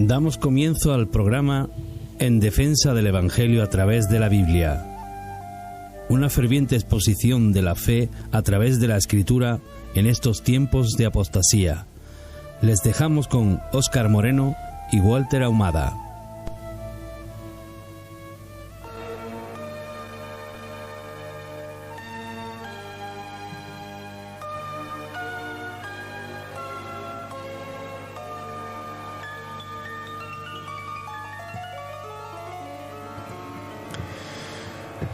Damos comienzo al programa En defensa del Evangelio a través de la Biblia. Una ferviente exposición de la fe a través de la Escritura en estos tiempos de apostasía. Les dejamos con Óscar Moreno y Walter Ahumada.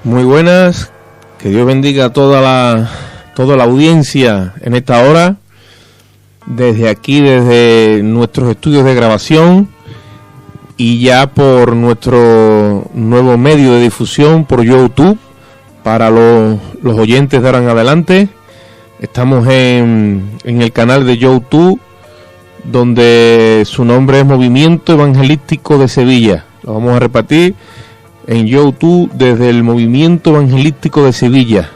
Muy buenas, que Dios bendiga a toda la audiencia en esta hora, desde aquí, desde nuestros estudios de grabación y ya por nuestro nuevo medio de difusión por YouTube, para los oyentes de ahora en adelante. Estamos en el canal de YouTube, donde su nombre es Movimiento Evangelístico de Sevilla. Lo vamos a repetir. En YouTube, desde el Movimiento Evangelístico de Sevilla.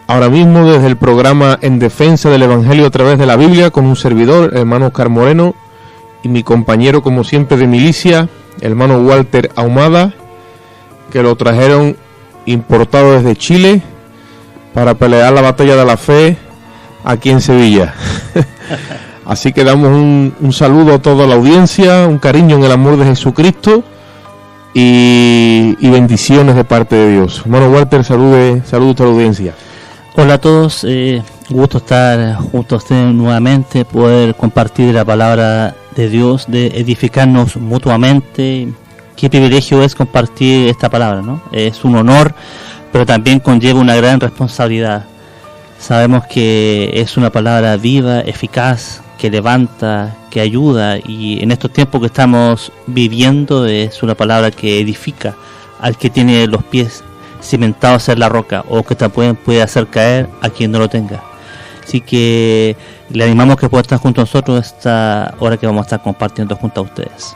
Ahora mismo desde el programa En defensa del Evangelio a través de la Biblia, con un servidor, el hermano Óscar Moreno, y mi compañero, como siempre, de milicia, el hermano Walter Ahumada, que lo trajeron importado desde Chile para pelear la batalla de la fe aquí en Sevilla. Así que damos un saludo a toda la audiencia, un cariño en el amor de Jesucristo, y bendiciones de parte de Dios. Hermano Walter, saludos a la audiencia. Hola a todos, gusto estar junto a ustedes nuevamente, poder compartir la palabra de Dios, de edificarnos mutuamente. Qué privilegio es compartir esta palabra, ¿no? Es un honor, pero también conlleva una gran responsabilidad. Sabemos que es una palabra viva, eficaz, que levanta, que ayuda, y en estos tiempos que estamos viviendo es una palabra que edifica al que tiene los pies cimentados en la roca, o que también puede hacer caer a quien no lo tenga. Así que le animamos que pueda estar junto a nosotros esta hora que vamos a estar compartiendo junto a ustedes.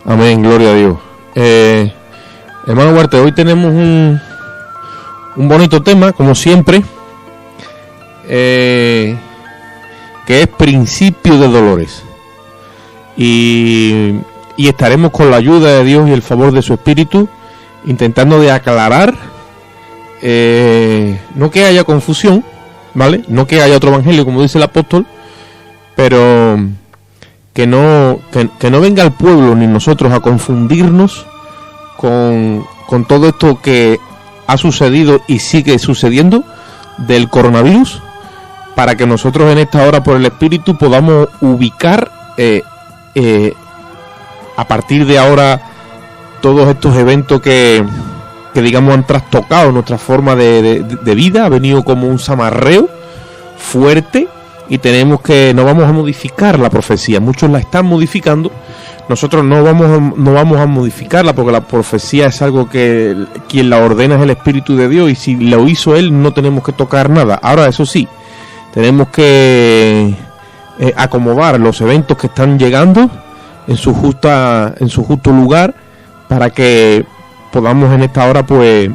Amén, gloria a Dios. Hermano Huarte, hoy tenemos un bonito tema, como siempre, que es principio de dolores, y estaremos con la ayuda de Dios y el favor de su Espíritu intentando de aclarar, no que haya confusión, ¿vale? No que haya otro evangelio, como dice el apóstol, pero que no venga el pueblo ni nosotros a confundirnos con todo esto que ha sucedido y sigue sucediendo del coronavirus, para que nosotros en esta hora por el Espíritu podamos ubicar a partir de ahora todos estos eventos que digamos han trastocado nuestra forma de vida. Ha venido como un zamarreo fuerte, y no vamos a modificar la profecía. Muchos la están modificando, nosotros no vamos a modificarla, porque la profecía es algo que quien la ordena es el Espíritu de Dios, y si lo hizo Él no tenemos que tocar nada. Ahora, eso sí, tenemos que acomodar los eventos que están llegando en su justo lugar, para que podamos en esta hora pues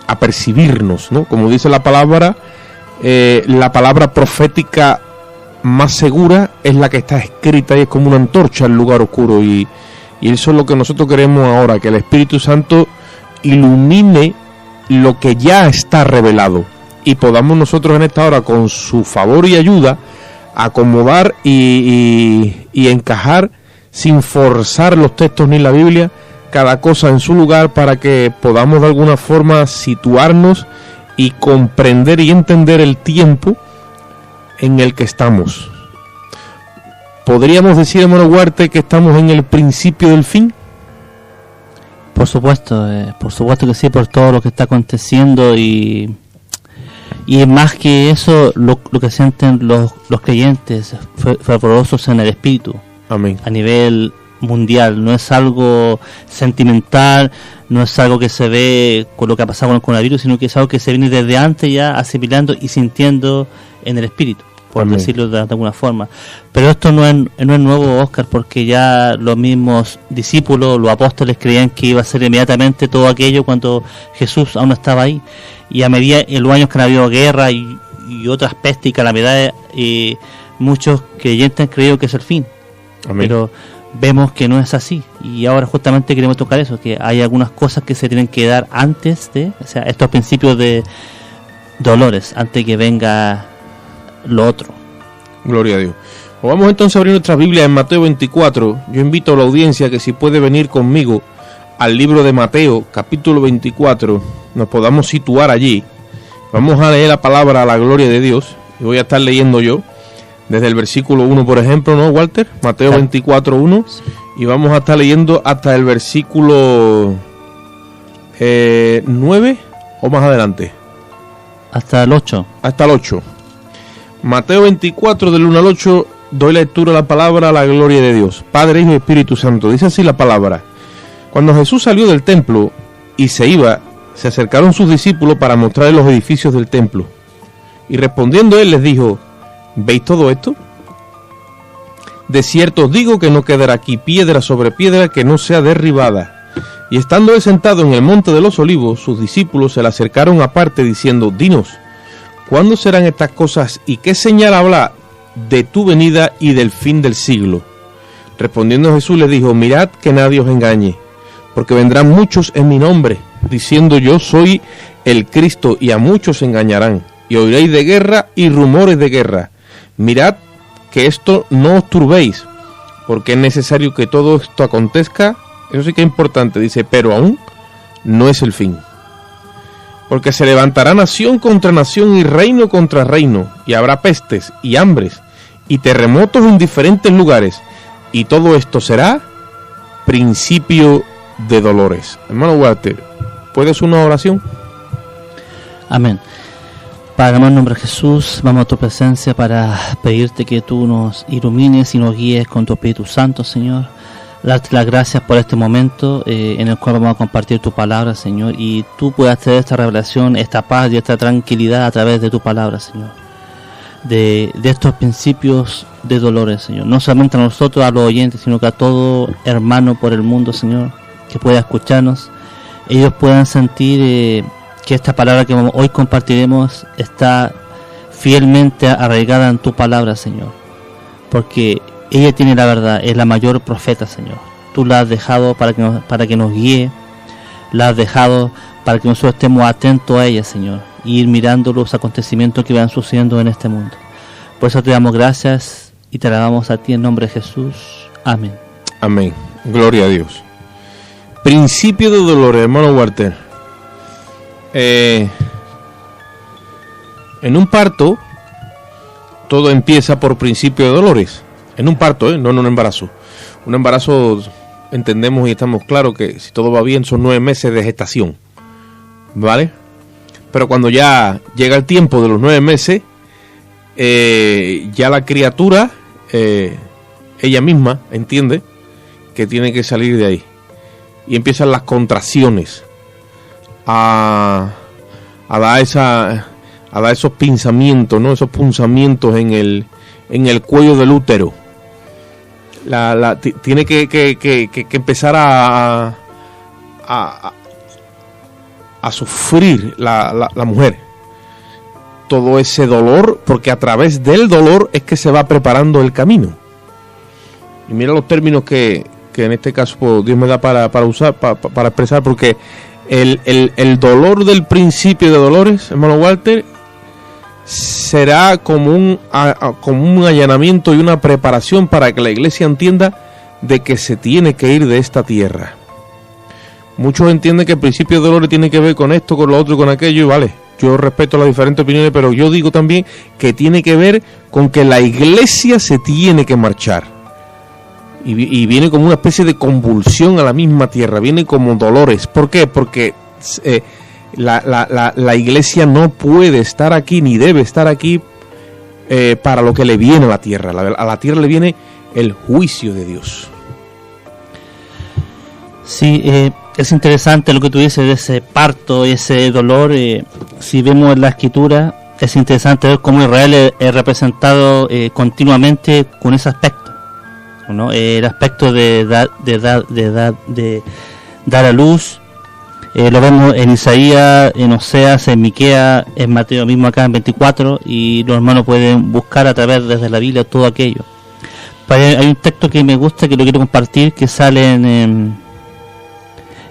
apercibirnos, ¿no? Como dice la palabra profética más segura es la que está escrita, y es como una antorcha en lugar oscuro, y eso es lo que nosotros queremos ahora, que el Espíritu Santo ilumine lo que ya está revelado, y podamos nosotros en esta hora, con su favor y ayuda, acomodar y encajar, sin forzar los textos ni la Biblia, cada cosa en su lugar, para que podamos de alguna forma situarnos y comprender y entender el tiempo en el que estamos. ¿Podríamos decir, hermano Huarte, que estamos en el principio del fin? Por supuesto que sí, por todo lo que está aconteciendo, y más que eso, lo que sienten los creyentes fervorosos en el Espíritu. Amén. A nivel mundial, no es algo sentimental, no es algo que se ve con lo que ha pasado con el coronavirus, sino que es algo que se viene desde antes ya asimilando y sintiendo en el Espíritu, por Amén. decirlo de alguna forma. Pero esto no es nuevo, Óscar, porque ya los mismos discípulos, los apóstoles, creían que iba a ser inmediatamente todo aquello cuando Jesús aún no estaba ahí, y a medida en los años que han habido guerra y otras pestes y calamidades, muchos creyentes han creído que es el fin. Amén. Pero vemos que no es así, y ahora justamente queremos tocar eso, que hay algunas cosas que se tienen que dar antes de, o sea, estos principios de dolores, antes que venga lo otro. Gloria a Dios. Pues vamos entonces a abrir nuestra Biblia en Mateo 24. Yo invito a la audiencia que si puede venir conmigo al libro de Mateo, capítulo 24, nos podamos situar allí. Vamos a leer la palabra a la gloria de Dios, y voy a estar leyendo yo desde el versículo 1, por ejemplo, ¿no, Walter? Mateo 24, 1. Y vamos a estar leyendo hasta el versículo 9 o más adelante. Hasta el 8. Hasta el 8. Mateo 24, del 1 al 8, doy lectura a la palabra a la gloria de Dios. Padre, Hijo y Espíritu Santo. Dice así la palabra. Cuando Jesús salió del templo y se iba, se acercaron sus discípulos para mostrarles los edificios del templo. Y respondiendo él les dijo: ¿veis todo esto? De cierto os digo que no quedará aquí piedra sobre piedra que no sea derribada. Y estando él sentado en el monte de los olivos, sus discípulos se le acercaron aparte diciendo: dinos, ¿cuándo serán estas cosas y qué señal habrá de tu venida y del fin del siglo? Respondiendo Jesús les dijo: mirad que nadie os engañe, porque vendrán muchos en mi nombre, diciendo yo soy el Cristo, y a muchos engañarán. Y oiréis de guerra y rumores de guerra. Mirad que esto no os turbéis, porque es necesario que todo esto acontezca. Eso sí que es importante, dice, pero aún no es el fin. Porque se levantará nación contra nación y reino contra reino, y habrá pestes y hambres y terremotos en diferentes lugares, y todo esto será principio de dolores. Hermano Walter, ¿puedes una oración? Amén. Padre, en el nombre de Jesús, vamos a tu presencia para pedirte que tú nos ilumines y nos guíes con tu Espíritu Santo, Señor. Darte las gracias por este momento en el cual vamos a compartir tu palabra, Señor, y tú puedas tener esta revelación, esta paz y esta tranquilidad a través de tu palabra, Señor. De estos principios de dolores, Señor. No solamente a nosotros, a los oyentes, sino que a todo hermano por el mundo, Señor, que pueda escucharnos. Ellos puedan sentir que esta palabra que hoy compartiremos está fielmente arraigada en tu palabra, Señor, porque ella tiene la verdad, es la mayor profeta, Señor. Tú la has dejado para que nos guíe, la has dejado para que nosotros estemos atentos a ella, Señor, y ir mirando los acontecimientos que van sucediendo en este mundo. Por eso te damos gracias y te alabamos a ti en nombre de Jesús. Amén. Amén. Gloria a Dios. Principio de dolores, hermano Walter. En un parto todo empieza por principio de dolores. En un parto, no en un embarazo. Un embarazo, entendemos y estamos claros que si todo va bien son 9 meses de gestación, ¿vale? Pero cuando ya llega el tiempo de los 9 meses, ya la criatura, ella misma entiende que tiene que salir de ahí. Y empiezan las contracciones a dar esos pinzamientos, ¿no? Esos punzamientos en el cuello del útero. Tiene que empezar a sufrir la mujer todo ese dolor, porque a través del dolor es que se va preparando el camino. Y mira los términos que en este caso pues, Dios me da para usar, para expresar, porque el dolor del principio de dolores, hermano Walter, será como un allanamiento y una preparación para que la iglesia entienda de que se tiene que ir de esta tierra. Muchos entienden que el principio de dolores tiene que ver con esto, con lo otro, con aquello, y vale, yo respeto las diferentes opiniones, pero yo digo también que tiene que ver con que la iglesia se tiene que marchar. Y viene como una especie de convulsión a la misma tierra, viene como dolores. ¿Por qué? Porque la iglesia no puede estar aquí, ni debe estar aquí para lo que le viene a la tierra. A la tierra le viene el juicio de Dios. Sí, es interesante lo que tú dices de ese parto y ese dolor. Si vemos en la escritura, es interesante ver cómo Israel es representado continuamente con ese aspecto, ¿no? El aspecto de dar a luz. Lo vemos en Isaías, en Oseas, en Miqueas, en Mateo mismo acá en 24, y los hermanos pueden buscar a través desde la Biblia todo aquello. Hay un texto que me gusta, que lo quiero compartir, que sale en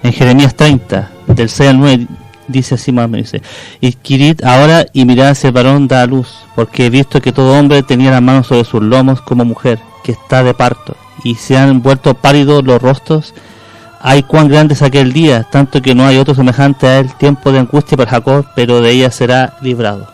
Jeremías 30, del 6 al 9, dice así más o menos, dice: Adquirid ahora y mirad si el varón da a luz, porque he visto que todo hombre tenía las manos sobre sus lomos como mujer, que está de parto, y se han vuelto pálidos los rostros. Ay, cuán grande es aquel día, tanto que no hay otro semejante a él, tiempo de angustia para Jacob, pero de ella será librado.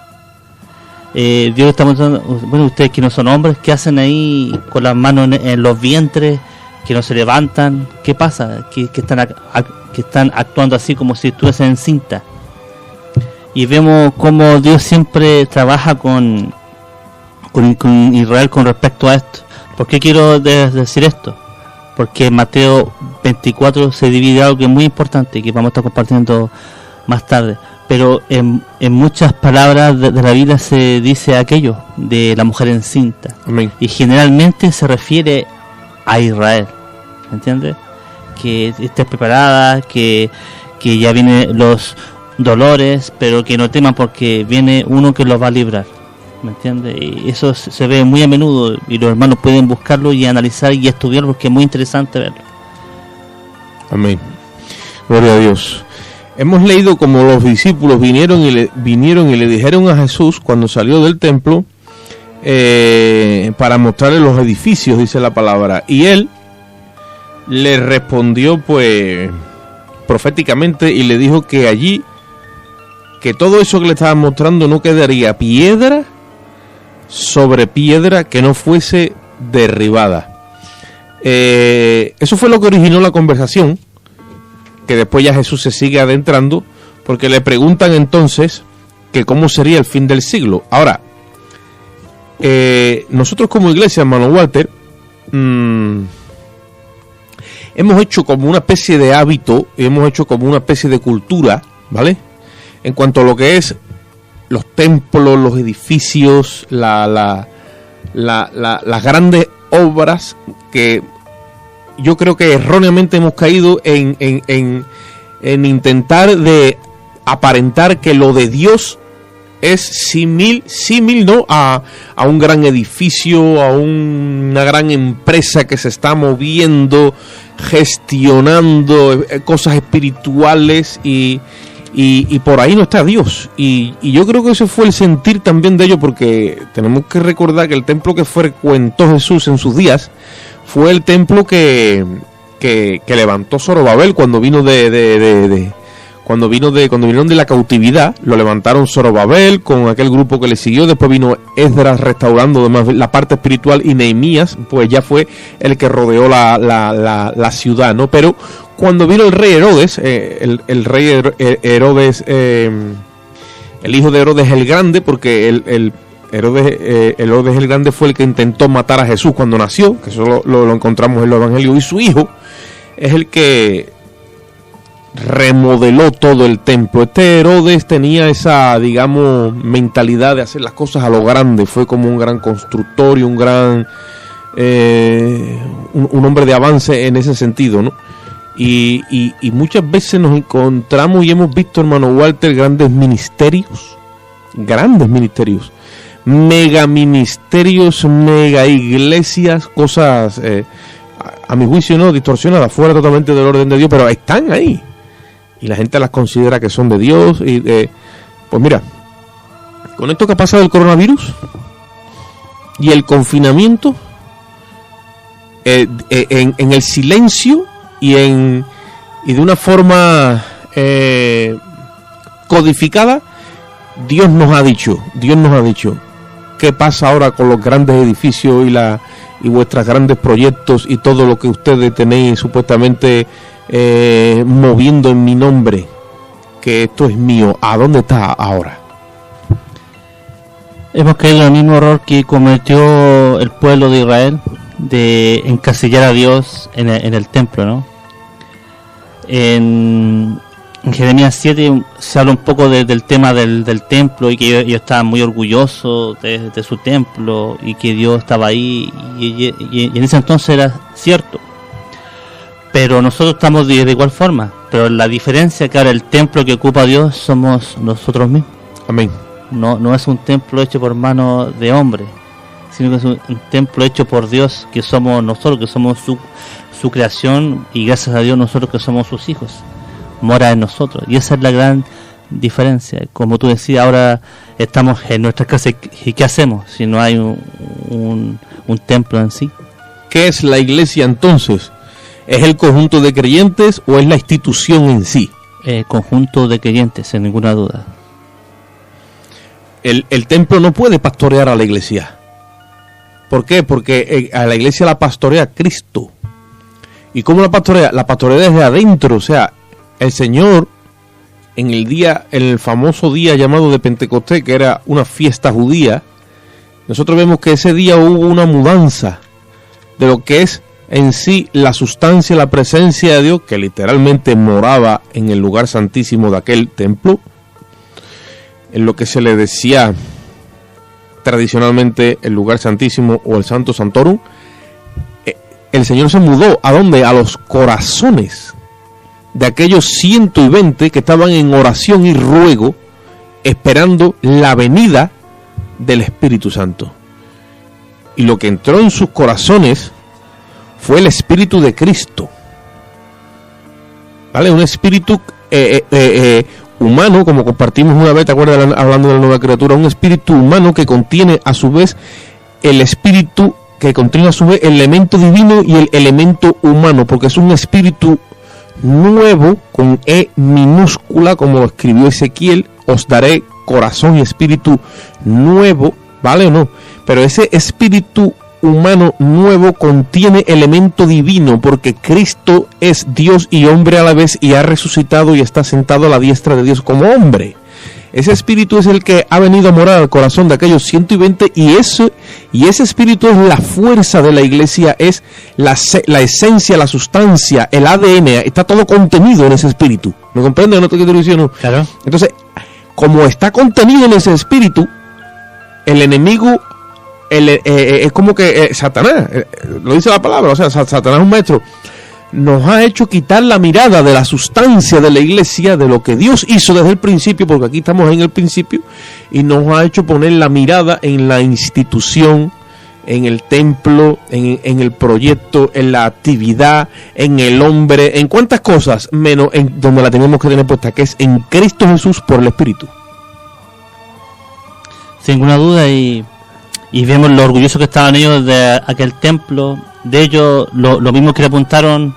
Dios está mostrando, bueno, ustedes que no son hombres, ¿qué hacen ahí con las manos en los vientres, que no se levantan? ¿Qué pasa? Que están actuando así como si estuviesen en cinta. Y vemos cómo Dios siempre trabaja con Israel con respecto a esto. ¿Por qué quiero decir esto? Porque en Mateo 24 se divide algo que es muy importante, que vamos a estar compartiendo más tarde. Pero en muchas palabras de la Biblia se dice aquello de la mujer encinta. Amén. Y generalmente se refiere a Israel, ¿entiendes? Que estés preparada, que ya vienen los dolores, pero que no teman porque viene uno que los va a librar, ¿me entiendes? Y eso se ve muy a menudo y los hermanos pueden buscarlo y analizar y estudiarlo porque es muy interesante verlo. Amén. Gloria a Dios. Hemos leído como los discípulos vinieron y le dijeron a Jesús cuando salió del templo para mostrarle los edificios, dice la palabra, y él le respondió pues proféticamente y le dijo que allí, que todo eso que le estaban mostrando no quedaría piedra sobre piedra que no fuese derribada. Eso fue lo que originó la conversación, que después ya Jesús se sigue adentrando, porque le preguntan entonces que cómo sería el fin del siglo. Ahora, nosotros como iglesia, hermano Walter, hemos hecho como una especie de hábito, hemos hecho como una especie de cultura, ¿vale? En cuanto a lo que es los templos, los edificios, las grandes obras, que yo creo que erróneamente hemos caído en intentar de aparentar que lo de Dios es símil, ¿no? A un gran edificio, a una gran empresa que se está moviendo, gestionando cosas espirituales y por ahí no está Dios. Y yo creo que ese fue el sentir también de ellos, porque tenemos que recordar que el templo que frecuentó Jesús en sus días fue el templo que levantó Zorobabel cuando vino cuando vinieron de la cautividad. Lo levantaron Zorobabel con aquel grupo que le siguió. Después vino Esdras restaurando además la parte espiritual, y Nehemías pues ya fue el que rodeó la ciudad, ¿no? Pero cuando vino el rey Herodes, el rey Herodes, el hijo de Herodes el Grande, porque Herodes el Grande fue el que intentó matar a Jesús cuando nació, que eso lo encontramos en los evangelios, y su hijo es el que remodeló todo el templo. Este Herodes tenía esa, digamos, mentalidad de hacer las cosas a lo grande. Fue como un gran constructor y un gran un hombre de avance en ese sentido, ¿no? Y muchas veces nos encontramos y hemos visto, hermano Walter, grandes ministerios, mega ministerios, mega iglesias, cosas a mi juicio no distorsionadas, fuera totalmente del orden de Dios, pero están ahí y la gente las considera que son de Dios. Y pues mira, con esto que ha pasado el coronavirus y el confinamiento, en el silencio y de una forma codificada, Dios nos ha dicho qué pasa ahora con los grandes edificios y vuestros grandes proyectos y todo lo que ustedes tenéis supuestamente moviendo en mi nombre, que esto es mío. ¿A dónde está ahora? Hemos caído en el mismo error que cometió el pueblo de Israel, de encasillar a Dios en el templo, ¿no? En Jeremías 7 se habla un poco del tema del templo, y que ellos estaban muy orgullosos de su templo y que Dios estaba ahí, y en ese entonces era cierto, pero nosotros estamos de igual forma, pero la diferencia es que ahora el templo que ocupa Dios somos nosotros mismos. Amén. No es un templo hecho por manos de hombre, sino que es un templo hecho por Dios, que somos nosotros, que somos su creación, y gracias a Dios nosotros que somos sus hijos, mora en nosotros. Y esa es la gran diferencia. Como tú decías, ahora estamos en nuestra casa, y ¿qué hacemos si no hay un templo en sí? ¿Qué es la iglesia entonces? ¿Es el conjunto de creyentes o es la institución en sí? Conjunto de creyentes, sin ninguna duda. El templo no puede pastorear a la iglesia. ¿Por qué? Porque a la iglesia la pastorea Cristo. ¿Y cómo la pastorea? La pastorea desde adentro. O sea, el Señor, en el famoso día llamado de Pentecostés, que era una fiesta judía, nosotros vemos que ese día hubo una mudanza de lo que es en sí la sustancia, la presencia de Dios, que literalmente moraba en el lugar santísimo de aquel templo, en lo que se le decía tradicionalmente el lugar santísimo o el Santo Santorum. El Señor se mudó, ¿a dónde? A los corazones de aquellos 120 que estaban en oración y ruego, esperando la venida del Espíritu Santo. Y lo que entró en sus corazones fue el Espíritu de Cristo, ¿vale? Un espíritu humano, como compartimos una vez, ¿te acuerdas? Hablando de la nueva criatura, un espíritu humano que contiene a su vez el espíritu, que contiene a su vez el elemento divino y el elemento humano, porque es un espíritu nuevo, con E minúscula, como lo escribió Ezequiel: os daré corazón y espíritu nuevo, ¿vale o no? Pero ese espíritu humano nuevo contiene elemento divino, porque Cristo es Dios y hombre a la vez, y ha resucitado y está sentado a la diestra de Dios como hombre. Ese espíritu es el que ha venido a morar al corazón de aquellos 120, y ese espíritu es la fuerza de la iglesia, es la esencia, la sustancia, el ADN, está todo contenido en ese espíritu. ¿Me comprendes? ¿No te estoy diciendo? Claro. Entonces, como está contenido en ese espíritu, el enemigo es como que Satanás, lo dice la palabra, o sea, Satanás es un maestro, nos ha hecho quitar la mirada de la sustancia de la iglesia, de lo que Dios hizo desde el principio, porque aquí estamos en el principio, y nos ha hecho poner la mirada en la institución, en el templo, en el proyecto, en la actividad, en el hombre, en cuántas cosas, menos en donde la tenemos que tener puesta, que es en Cristo Jesús por el Espíritu. Sin ninguna duda, y vemos lo orgullosos que estaban ellos de aquel templo. De ellos, lo mismo que le apuntaron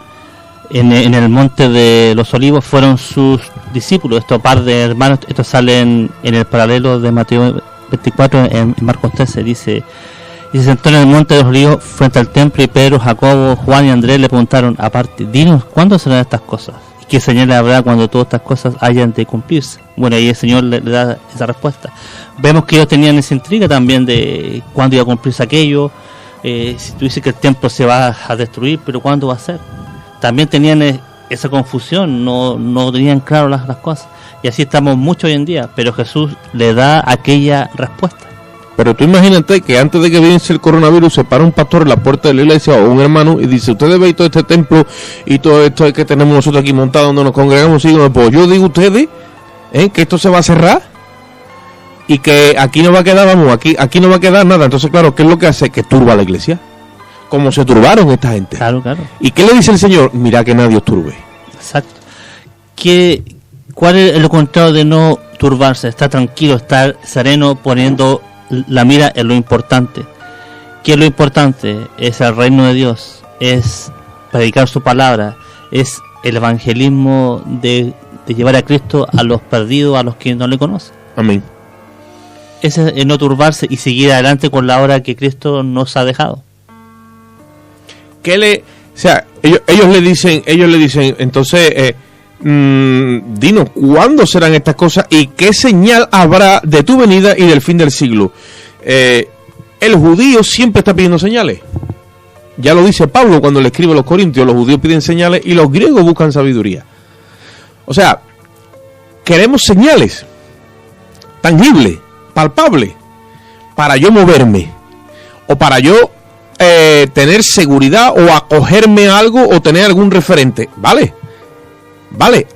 en el monte de los Olivos fueron sus discípulos, estos par de hermanos. Esto sale en el paralelo de Mateo 24, en Marcos 13, dice: y se sentó en el monte de los Olivos frente al templo, y Pedro, Jacobo, Juan y Andrés le preguntaron aparte: dinos, ¿cuándo serán estas cosas? ¿Y qué señal habrá cuando todas estas cosas hayan de cumplirse? Bueno, ahí el Señor le da esa respuesta. Vemos que ellos tenían esa intriga también de cuándo iba a cumplirse aquello. Si tú dices que el templo se va a destruir, pero ¿cuándo va a ser? También tenían esa confusión, no tenían claro las cosas. Y así estamos mucho hoy en día, pero Jesús le da aquella respuesta. Pero tú imagínate que antes de que viniese el coronavirus, se para un pastor en la puerta de la iglesia o un hermano y dice: ustedes veis todo este templo y todo esto que tenemos nosotros aquí montado donde nos congregamos, y pues yo digo a ustedes que esto se va a cerrar y que aquí no va a quedar, vamos, aquí no va a quedar nada. Entonces, claro, ¿qué es lo que hace? Que turba a la iglesia. Como se turbaron esta gente. Claro, claro. ¿Y qué le dice el Señor? Mira que nadie os turbe. Exacto. ¿Cuál es lo contrario de no turbarse? Estar tranquilo, estar sereno, poniendo la mira en lo importante. ¿Qué es lo importante? Es el reino de Dios, es predicar su palabra, es el evangelismo de llevar a Cristo a los perdidos, a los que no le conocen. Amén. Ese es no turbarse y seguir adelante con la obra que Cristo nos ha dejado. Ellos le dicen, entonces, dinos, ¿cuándo serán estas cosas y qué señal habrá de tu venida y del fin del siglo? El judío siempre está pidiendo señales. Ya lo dice Pablo cuando le escribe a los Corintios: los judíos piden señales y los griegos buscan sabiduría. O sea, queremos señales tangibles, palpables, para yo moverme, o para yo tener seguridad, o acogerme a algo, o tener algún referente. Vale,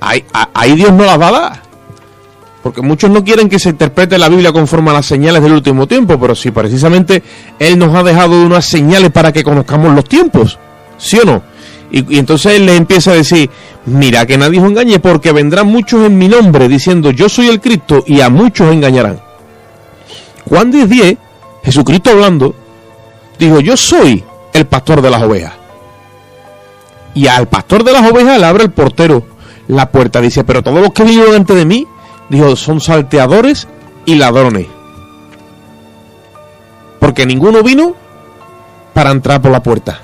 ahí Dios no las va a dar. Porque muchos no quieren que se interprete la Biblia conforme a las señales del último tiempo, pero si precisamente Él nos ha dejado unas señales para que conozcamos los tiempos, ¿sí o no? Y entonces Él les empieza a decir, mira que nadie os engañe, porque vendrán muchos en mi nombre diciendo yo soy el Cristo, y a muchos engañarán. Juan 10:10, Jesucristo hablando, dijo, yo soy el pastor de las ovejas. Y al pastor de las ovejas le abre el portero la puerta. Dice, pero todos los que vinieron antes de mí, dijo, son salteadores y ladrones. Porque ninguno vino para entrar por la puerta.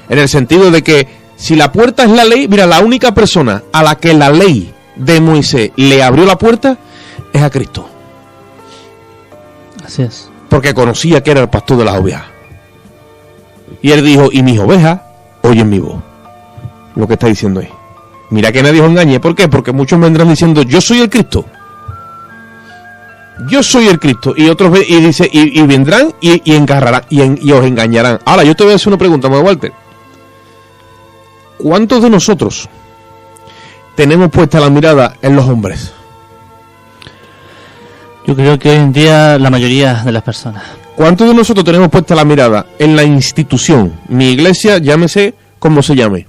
En el sentido de que si la puerta es la ley, mira, la única persona a la que la ley de Moisés le abrió la puerta es a Cristo. Así es. Porque conocía que era el pastor de las ovejas. Y él dijo, y mis ovejas oyen mi voz. Lo que está diciendo es, mira que nadie os engañe. ¿Por qué? Porque muchos vendrán diciendo, yo soy el Cristo. Yo soy el Cristo. Y otros y dice, y vendrán y engarrarán y os engañarán. Ahora, yo te voy a hacer una pregunta, Walter. ¿Cuántos de nosotros tenemos puesta la mirada en los hombres? Yo creo que hoy en día la mayoría de las personas. ¿Cuántos de nosotros tenemos puesta la mirada en la institución? Mi iglesia, llámese como se llame.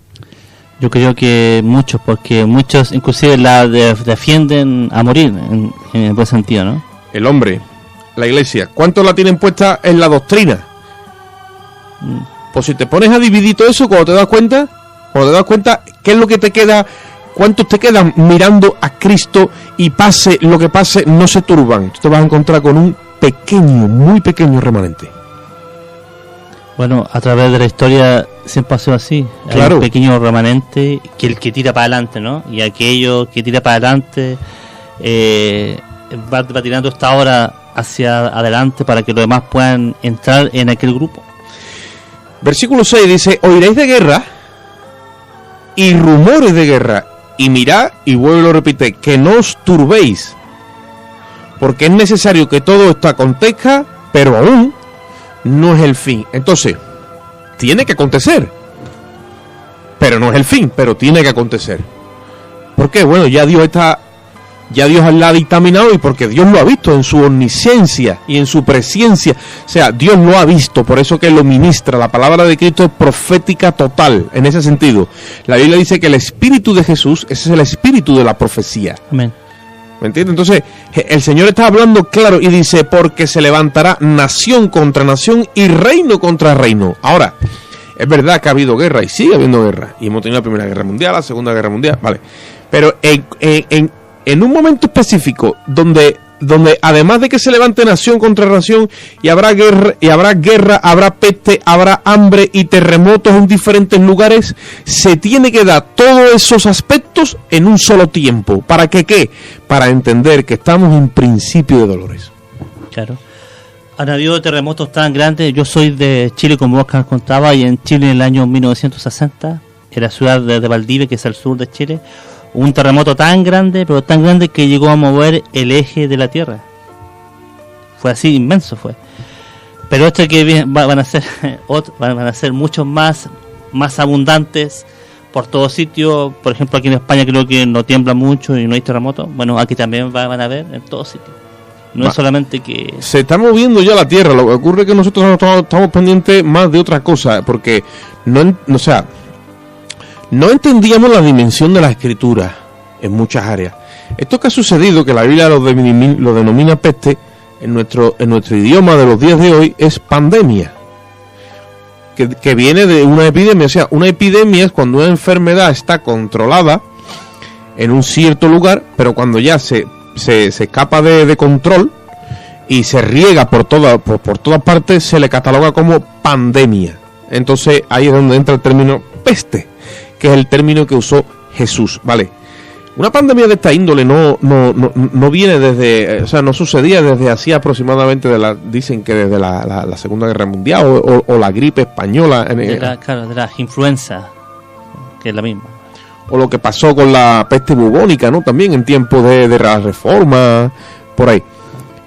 Yo creo que muchos, porque muchos inclusive la defienden a morir, en buen sentido, ¿no? El hombre, la iglesia, ¿cuántos la tienen puesta en la doctrina? Pues si te pones a dividir todo eso, cuando te das cuenta, ¿qué es lo que te queda? ¿Cuántos te quedan mirando a Cristo y pase lo que pase, no se turban? Tú te vas a encontrar con un pequeño, muy pequeño remanente. Bueno, a través de la historia siempre ha sido así. Claro. Hay un pequeño remanente que el que tira para adelante, ¿no? Y aquello que tira para adelante va tirando esta hora hacia adelante para que los demás puedan entrar en aquel grupo. Versículo 6 dice, oiréis de guerra y rumores de guerra, y mirad, y vuelvo y lo repite, que no os turbéis, porque es necesario que todo esto acontezca, pero aún no es el fin. Entonces, tiene que acontecer, pero no es el fin, pero tiene que acontecer. ¿Por qué? Bueno, ya Dios la ha dictaminado, y porque Dios lo ha visto en su omnisciencia y en su presciencia. O sea, Dios lo ha visto, por eso que lo ministra. La palabra de Cristo es profética total, en ese sentido. La Biblia dice que el espíritu de Jesús, ese es el espíritu de la profecía. Amén. ¿Me entiendes? Entonces, el Señor está hablando claro y dice, porque se levantará nación contra nación y reino contra reino. Ahora, es verdad que ha habido guerra y sigue habiendo guerra. Y hemos tenido la Primera Guerra Mundial, la Segunda Guerra Mundial, vale. Pero en un momento específico donde además de que se levante nación contra nación y habrá guerra, habrá peste, habrá hambre y terremotos en diferentes lugares, se tiene que dar todos esos aspectos en un solo tiempo. ¿Para qué? Para entender que estamos en principio de dolores. Claro. Han habido terremotos tan grandes. Yo soy de Chile, como Oscar contaba, y en Chile en el año 1960, en la ciudad de Valdivia, que es al sur de Chile, un terremoto tan grande, pero tan grande que llegó a mover el eje de la Tierra. Fue así, inmenso fue. Pero esto que van a ser muchos más abundantes por todo sitio. Por ejemplo, aquí en España creo que no tiembla mucho y no hay terremotos. Bueno, aquí también van a ver en todo sitio. No es solamente que... Se está moviendo ya la Tierra. Lo que ocurre es que nosotros estamos pendientes más de otra cosa, porque no entendíamos la dimensión de la escritura en muchas áreas. Esto que ha sucedido, que la Biblia lo denomina peste, en nuestro idioma de los días de hoy es pandemia, que viene de una epidemia. O sea, una epidemia es cuando una enfermedad está controlada en un cierto lugar, pero cuando ya se escapa de control y se riega por todas partes, se le cataloga como pandemia. Entonces ahí es donde entra el término peste, que es el término que usó Jesús, ¿vale? Una pandemia de esta índole no viene desde, o sea, no sucedía desde así aproximadamente dicen que desde la Segunda Guerra Mundial o la gripe española. De la influenza, que es la misma. O lo que pasó con la peste bubónica, ¿no? También en tiempos de la Reforma, por ahí.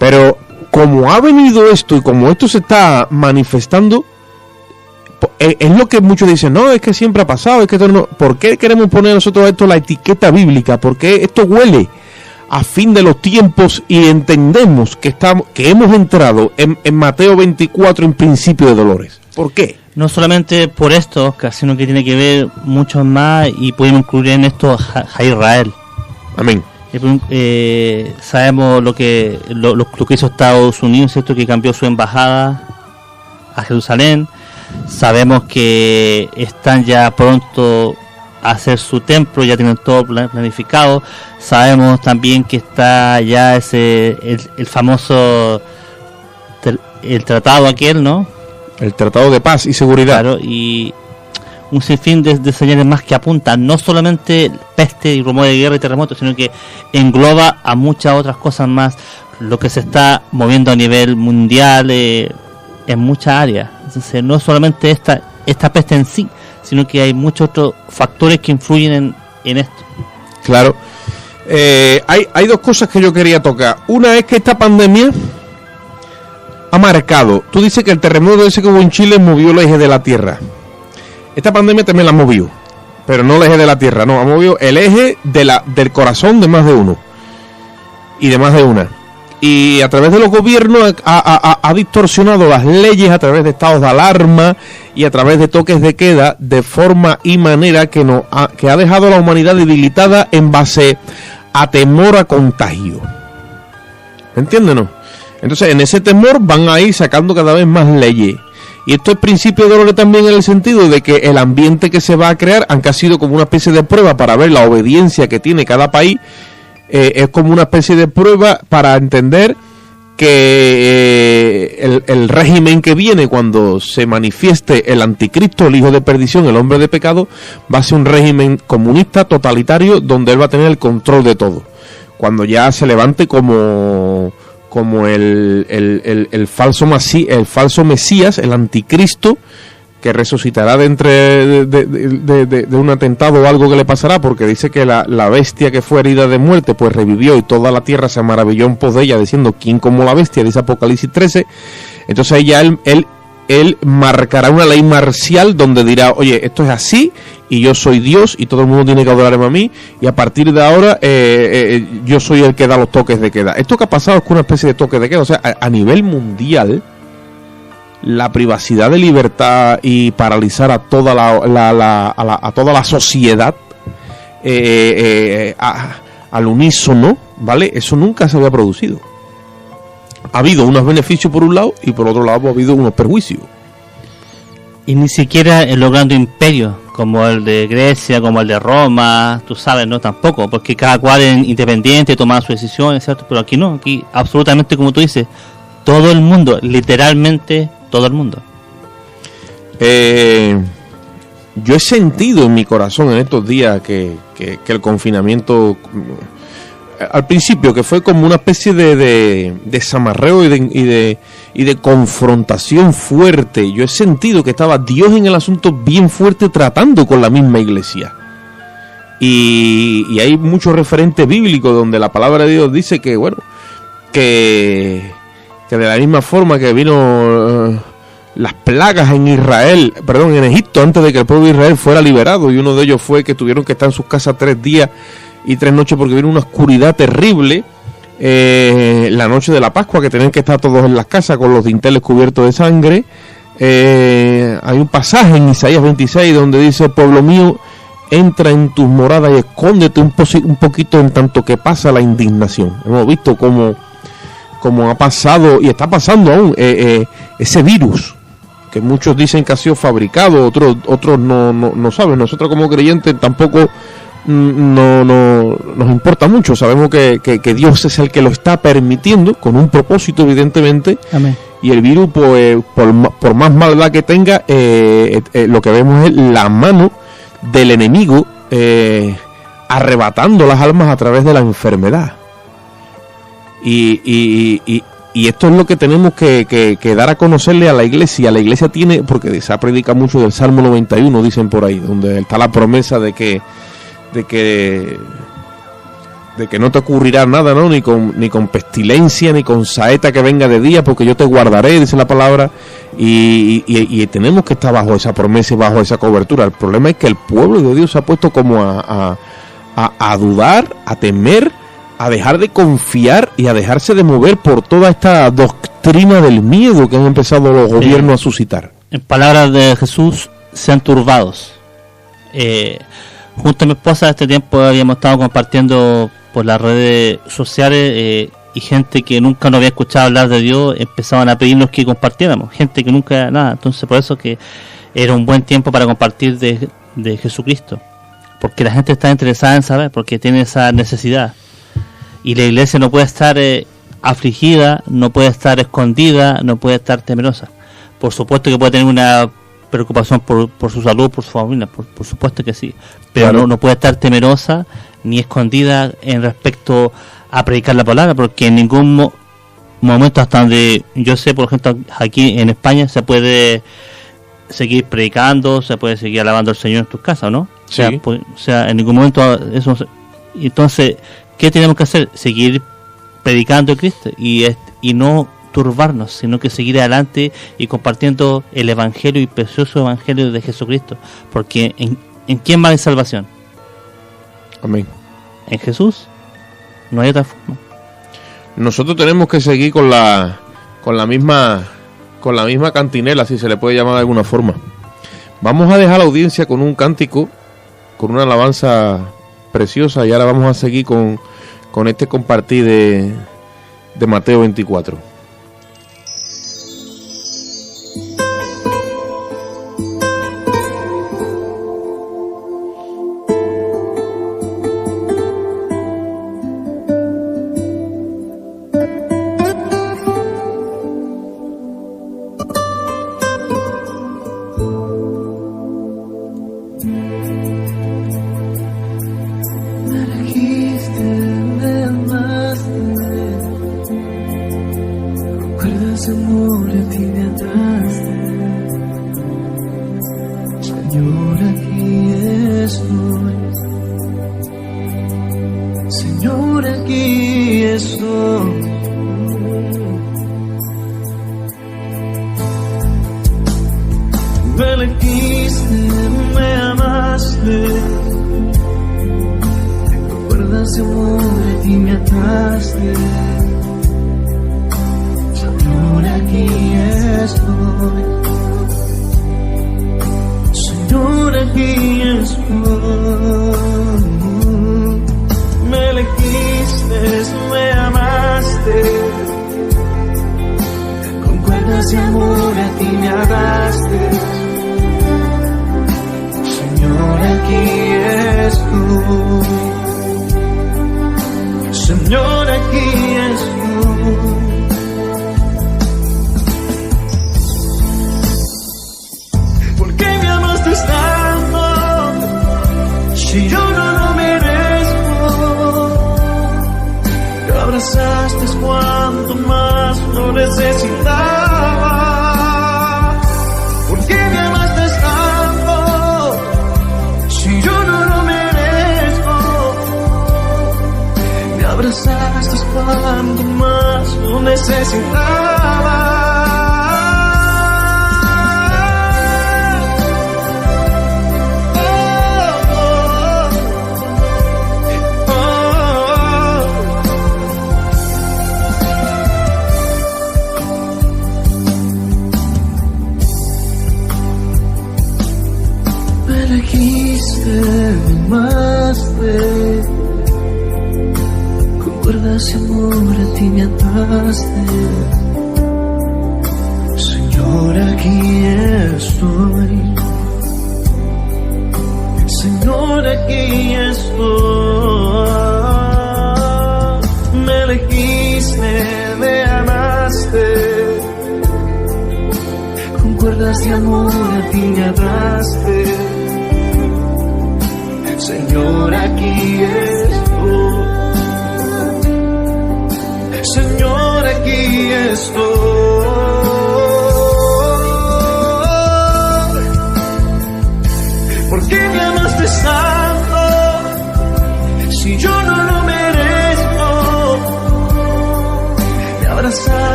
Pero como ha venido esto y como esto se está manifestando, es lo que muchos dicen, no, es que siempre ha pasado, es que esto no. ¿Por qué queremos poner nosotros esto la etiqueta bíblica? Porque esto huele a fin de los tiempos, y entendemos que hemos entrado en Mateo 24 en principio de dolores. ¿Por qué? No solamente por esto, Oscar, sino que tiene que ver mucho más, y podemos incluir en esto a Israel. Amén. Sabemos lo que hizo Estados Unidos, ¿cierto? Que cambió su embajada a Jerusalén. Sabemos que están ya pronto a hacer su templo, ya tienen todo planificado. Sabemos también que está ya el famoso el tratado aquel, ¿no? El tratado de paz y seguridad. Claro, y un sinfín de señales más que apuntan no solamente peste y rumor de guerra y terremotos, sino que engloba a muchas otras cosas más, lo que se está moviendo a nivel mundial en muchas áreas. Entonces no solamente esta peste en sí, sino que hay muchos otros factores que influyen en esto. Claro. Hay dos cosas que yo quería tocar. Una es que esta pandemia ha marcado. Tú dices que el terremoto ese que hubo en Chile movió el eje de la Tierra. Esta pandemia también la movió, pero no el eje de la Tierra, no, ha movido el eje del corazón de más de uno y de más de una. Y a través de los gobiernos ha distorsionado las leyes a través de estados de alarma y a través de toques de queda, de forma y manera que ha dejado a la humanidad debilitada en base a temor a contagio. ¿Me entienden, no? Entonces, en ese temor van a ir sacando cada vez más leyes. Y esto es principio de dolor también, en el sentido de que el ambiente que se va a crear, aunque ha sido como una especie de prueba para ver la obediencia que tiene cada país, es como una especie de prueba para entender que el régimen que viene cuando se manifieste el anticristo, el hijo de perdición, el hombre de pecado, va a ser un régimen comunista totalitario donde él va a tener el control de todo. Cuando ya se levante como el falso Mesías, el anticristo, que resucitará de un atentado o algo que le pasará, porque dice que la bestia que fue herida de muerte pues revivió y toda la tierra se maravilló en pos de ella, diciendo ¿quién como la bestia? Dice Apocalipsis 13. Entonces ahí ya él marcará una ley marcial donde dirá, oye, esto es así y yo soy Dios y todo el mundo tiene que adorarme a mí, y a partir de ahora yo soy el que da los toques de queda. Esto que ha pasado es que una especie de toque de queda, o sea, a nivel mundial, la privacidad de libertad y paralizar a toda a toda la sociedad al unísono, ¿vale? Eso nunca se había producido. Ha habido unos beneficios por un lado y por otro lado ha habido unos perjuicios. Y ni siquiera en los grandes imperios, como el de Grecia, como el de Roma, tú sabes, no, tampoco, porque cada cual es independiente, toma sus decisiones, ¿cierto? Pero aquí no, aquí absolutamente, como tú dices, todo el mundo, literalmente todo el mundo. Yo he sentido en mi corazón en estos días que el confinamiento, al principio, que fue como una especie de zamarreo y de confrontación fuerte. Yo he sentido que estaba Dios en el asunto bien fuerte, tratando con la misma iglesia. Y hay muchos referentes bíblicos donde la palabra de Dios dice que, bueno, que de la misma forma que vino las plagas en en Egipto, antes de que el pueblo de Israel fuera liberado, y uno de ellos fue que tuvieron que estar en sus casas 3 días y 3 noches porque vino una oscuridad terrible, la noche de la Pascua, que tenían que estar todos en las casas con los dinteles cubiertos de sangre. Hay un pasaje en Isaías 26 donde dice: pueblo mío, entra en tus moradas y escóndete un poquito en tanto que pasa la indignación. Hemos visto cómo ha pasado y está pasando aún ese virus, que muchos dicen que ha sido fabricado, otros no saben. Nosotros como creyentes tampoco nos importa mucho. Sabemos que Dios es el que lo está permitiendo con un propósito, evidentemente. Amén. Y el virus, pues, por más maldad que tenga, lo que vemos es la mano del enemigo arrebatando las almas a través de la enfermedad. Y esto es lo que tenemos que dar a conocerle a la iglesia. La iglesia tiene, porque se ha predicado mucho del Salmo 91, dicen por ahí, donde está la promesa de que no te ocurrirá nada, ¿no? Ni con pestilencia, ni con saeta que venga de día, porque yo te guardaré, dice la palabra. Y tenemos que estar bajo esa promesa y bajo esa cobertura. El problema es que el pueblo de Dios se ha puesto como a dudar, a temer, a dejar de confiar y a dejarse de mover por toda esta doctrina del miedo que han empezado los gobiernos a suscitar. En palabras de Jesús, sean turbados. Junto a mi esposa este tiempo habíamos estado compartiendo por las redes sociales y gente que nunca nos había escuchado hablar de Dios empezaban a pedirnos que compartiéramos, gente que nunca nada. Entonces por eso que era un buen tiempo para compartir de Jesucristo, porque la gente está interesada en saber, porque tiene esa necesidad. Y la iglesia no puede estar afligida, no puede estar escondida, no puede estar temerosa. Por supuesto que puede tener una preocupación por su salud, por su familia, por supuesto que sí, pero claro, no puede estar temerosa ni escondida en respecto a predicar la palabra, porque en ningún momento, hasta donde yo sé, por ejemplo, aquí en España se puede seguir predicando, se puede seguir alabando al Señor en tus casas, ¿no? Sí. O sea, en ningún momento eso. Entonces, ¿qué tenemos que hacer? Seguir predicando a Cristo y no turbarnos, sino que seguir adelante y compartiendo el evangelio y precioso evangelio de Jesucristo, porque ¿en quién va la salvación? Amén. En Jesús. No hay otra forma. Nosotros tenemos que seguir con la misma cantinela, si se le puede llamar de alguna forma. Vamos a dejar a la audiencia con un cántico, con una alabanza preciosa, y ahora vamos a seguir con este compartir de Mateo 24.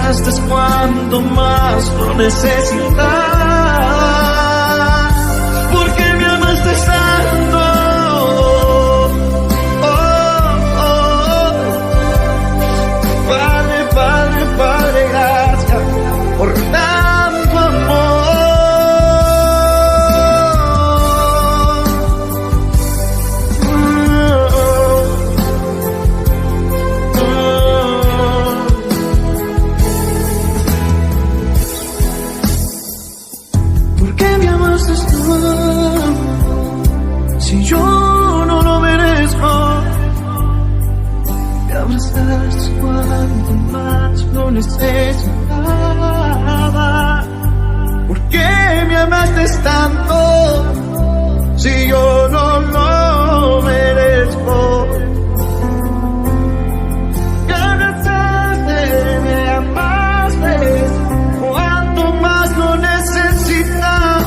amaste cuando más lo necesitaba. ¿Por qué me amaste tanto? Padre, Padre, Padre, gracias por tanto amor. ¿Por qué me amaste tú? Si yo no lo merezco. Me abrazaste cuando más lo necesitaba. ¿Por qué me amaste tanto? Si yo no lo merezco. Me abrazaste, me amaste cuando más lo necesitaba.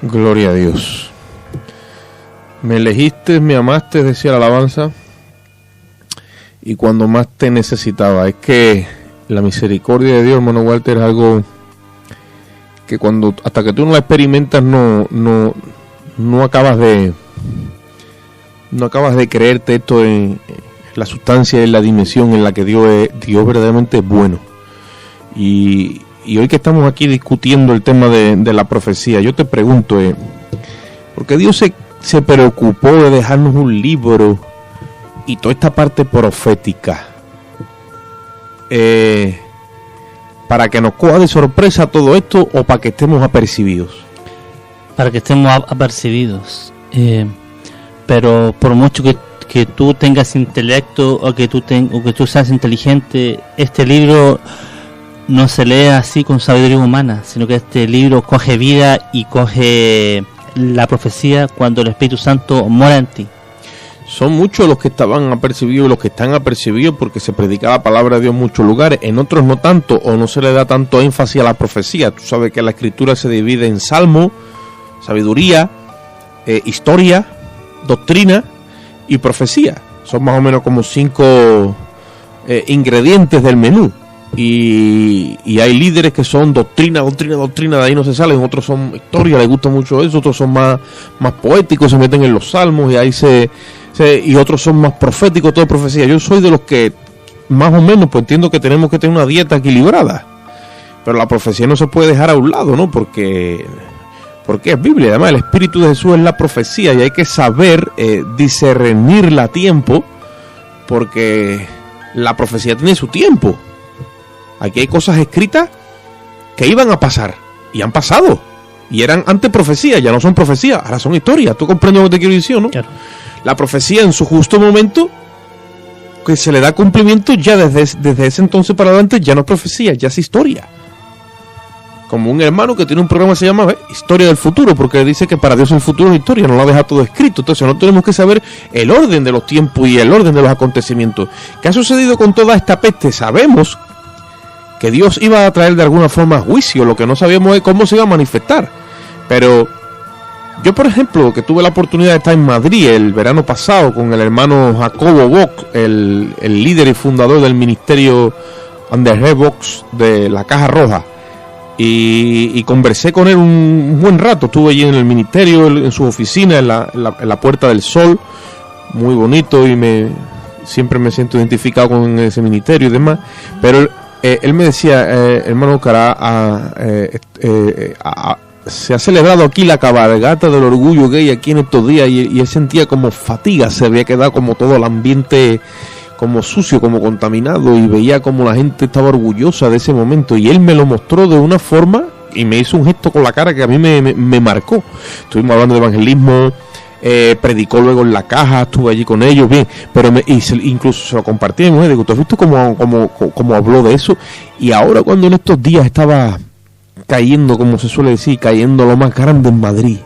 Gloria a Dios. Me elegiste, me amaste, decía la alabanza, y cuando más te necesitaba. Es que la misericordia de Dios, hermano Walter, es algo que cuando hasta que tú no la experimentas no acabas de creerte esto en la sustancia, en la dimensión en la que Dios verdaderamente es bueno. Y hoy que estamos aquí discutiendo el tema de la profecía, yo te pregunto, ¿por qué Dios se preocupó de dejarnos un libro y toda esta parte profética? ¿Para que nos coja de sorpresa todo esto o para que estemos apercibidos? Para que estemos apercibidos. Pero por mucho que tú tengas intelecto o que tú seas inteligente, este libro no se lee así con sabiduría humana, sino que este libro coge vida y coge la profecía cuando el Espíritu Santo mora en ti. Son muchos los que estaban apercibidos y los que están apercibidos porque se predica la palabra de Dios en muchos lugares, en otros no tanto, o no se le da tanto énfasis a la profecía. Tú sabes que la escritura se divide en salmo, sabiduría, historia, doctrina y profecía. Son más o menos como 5 ingredientes del menú. Y hay líderes que son doctrina, de ahí no se salen. Otros son historia, les gusta mucho eso. Otros son más poéticos, se meten en los salmos y ahí y otros son más proféticos, todo profecía. Yo soy de los que más o menos pues entiendo que tenemos que tener una dieta equilibrada, pero la profecía no se puede dejar a un lado, ¿no? Porque es Biblia. Además el Espíritu de Jesús es la profecía y hay que saber discernirla a tiempo, porque la profecía tiene su tiempo. Aquí hay cosas escritas que iban a pasar y han pasado y eran antes profecías, ya no son profecías, ahora son historias. ¿Tú comprendes lo que te quiero decir, no? Claro. La profecía en su justo momento que se le da cumplimiento, ya desde ese entonces para adelante ya no es profecía, ya es historia. Como un hermano que tiene un programa que se llama Historia del Futuro, porque dice que para Dios el futuro es historia, no lo deja todo escrito. Entonces no tenemos que saber el orden de los tiempos y el orden de los acontecimientos. ¿Qué ha sucedido con toda esta peste? Sabemos que Dios iba a traer de alguna forma juicio, lo que no sabíamos es cómo se iba a manifestar. Pero yo, por ejemplo, que tuve la oportunidad de estar en Madrid el verano pasado con el hermano Jacobo Box, el líder y fundador del ministerio Andrés Box de la Caja Roja, y conversé con él un buen rato. Estuve allí en el ministerio, en su oficina, en la Puerta del Sol, muy bonito, y siempre me siento identificado con ese ministerio y demás. Pero él me decía, hermano Cará, se ha celebrado aquí la cabalgata del orgullo gay aquí en estos días, y él sentía como fatiga, se había quedado como todo el ambiente como sucio, como contaminado, y veía como la gente estaba orgullosa de ese momento, y él me lo mostró de una forma y me hizo un gesto con la cara que a mí me marcó. Estuvimos hablando de evangelismo, predicó luego en la caja, estuve allí con ellos, bien, pero incluso se lo compartí a mi mujer, digo, ¿tú has visto cómo habló de eso? Y ahora cuando en estos días estaba cayendo, como se suele decir, cayendo lo más grande en Madrid,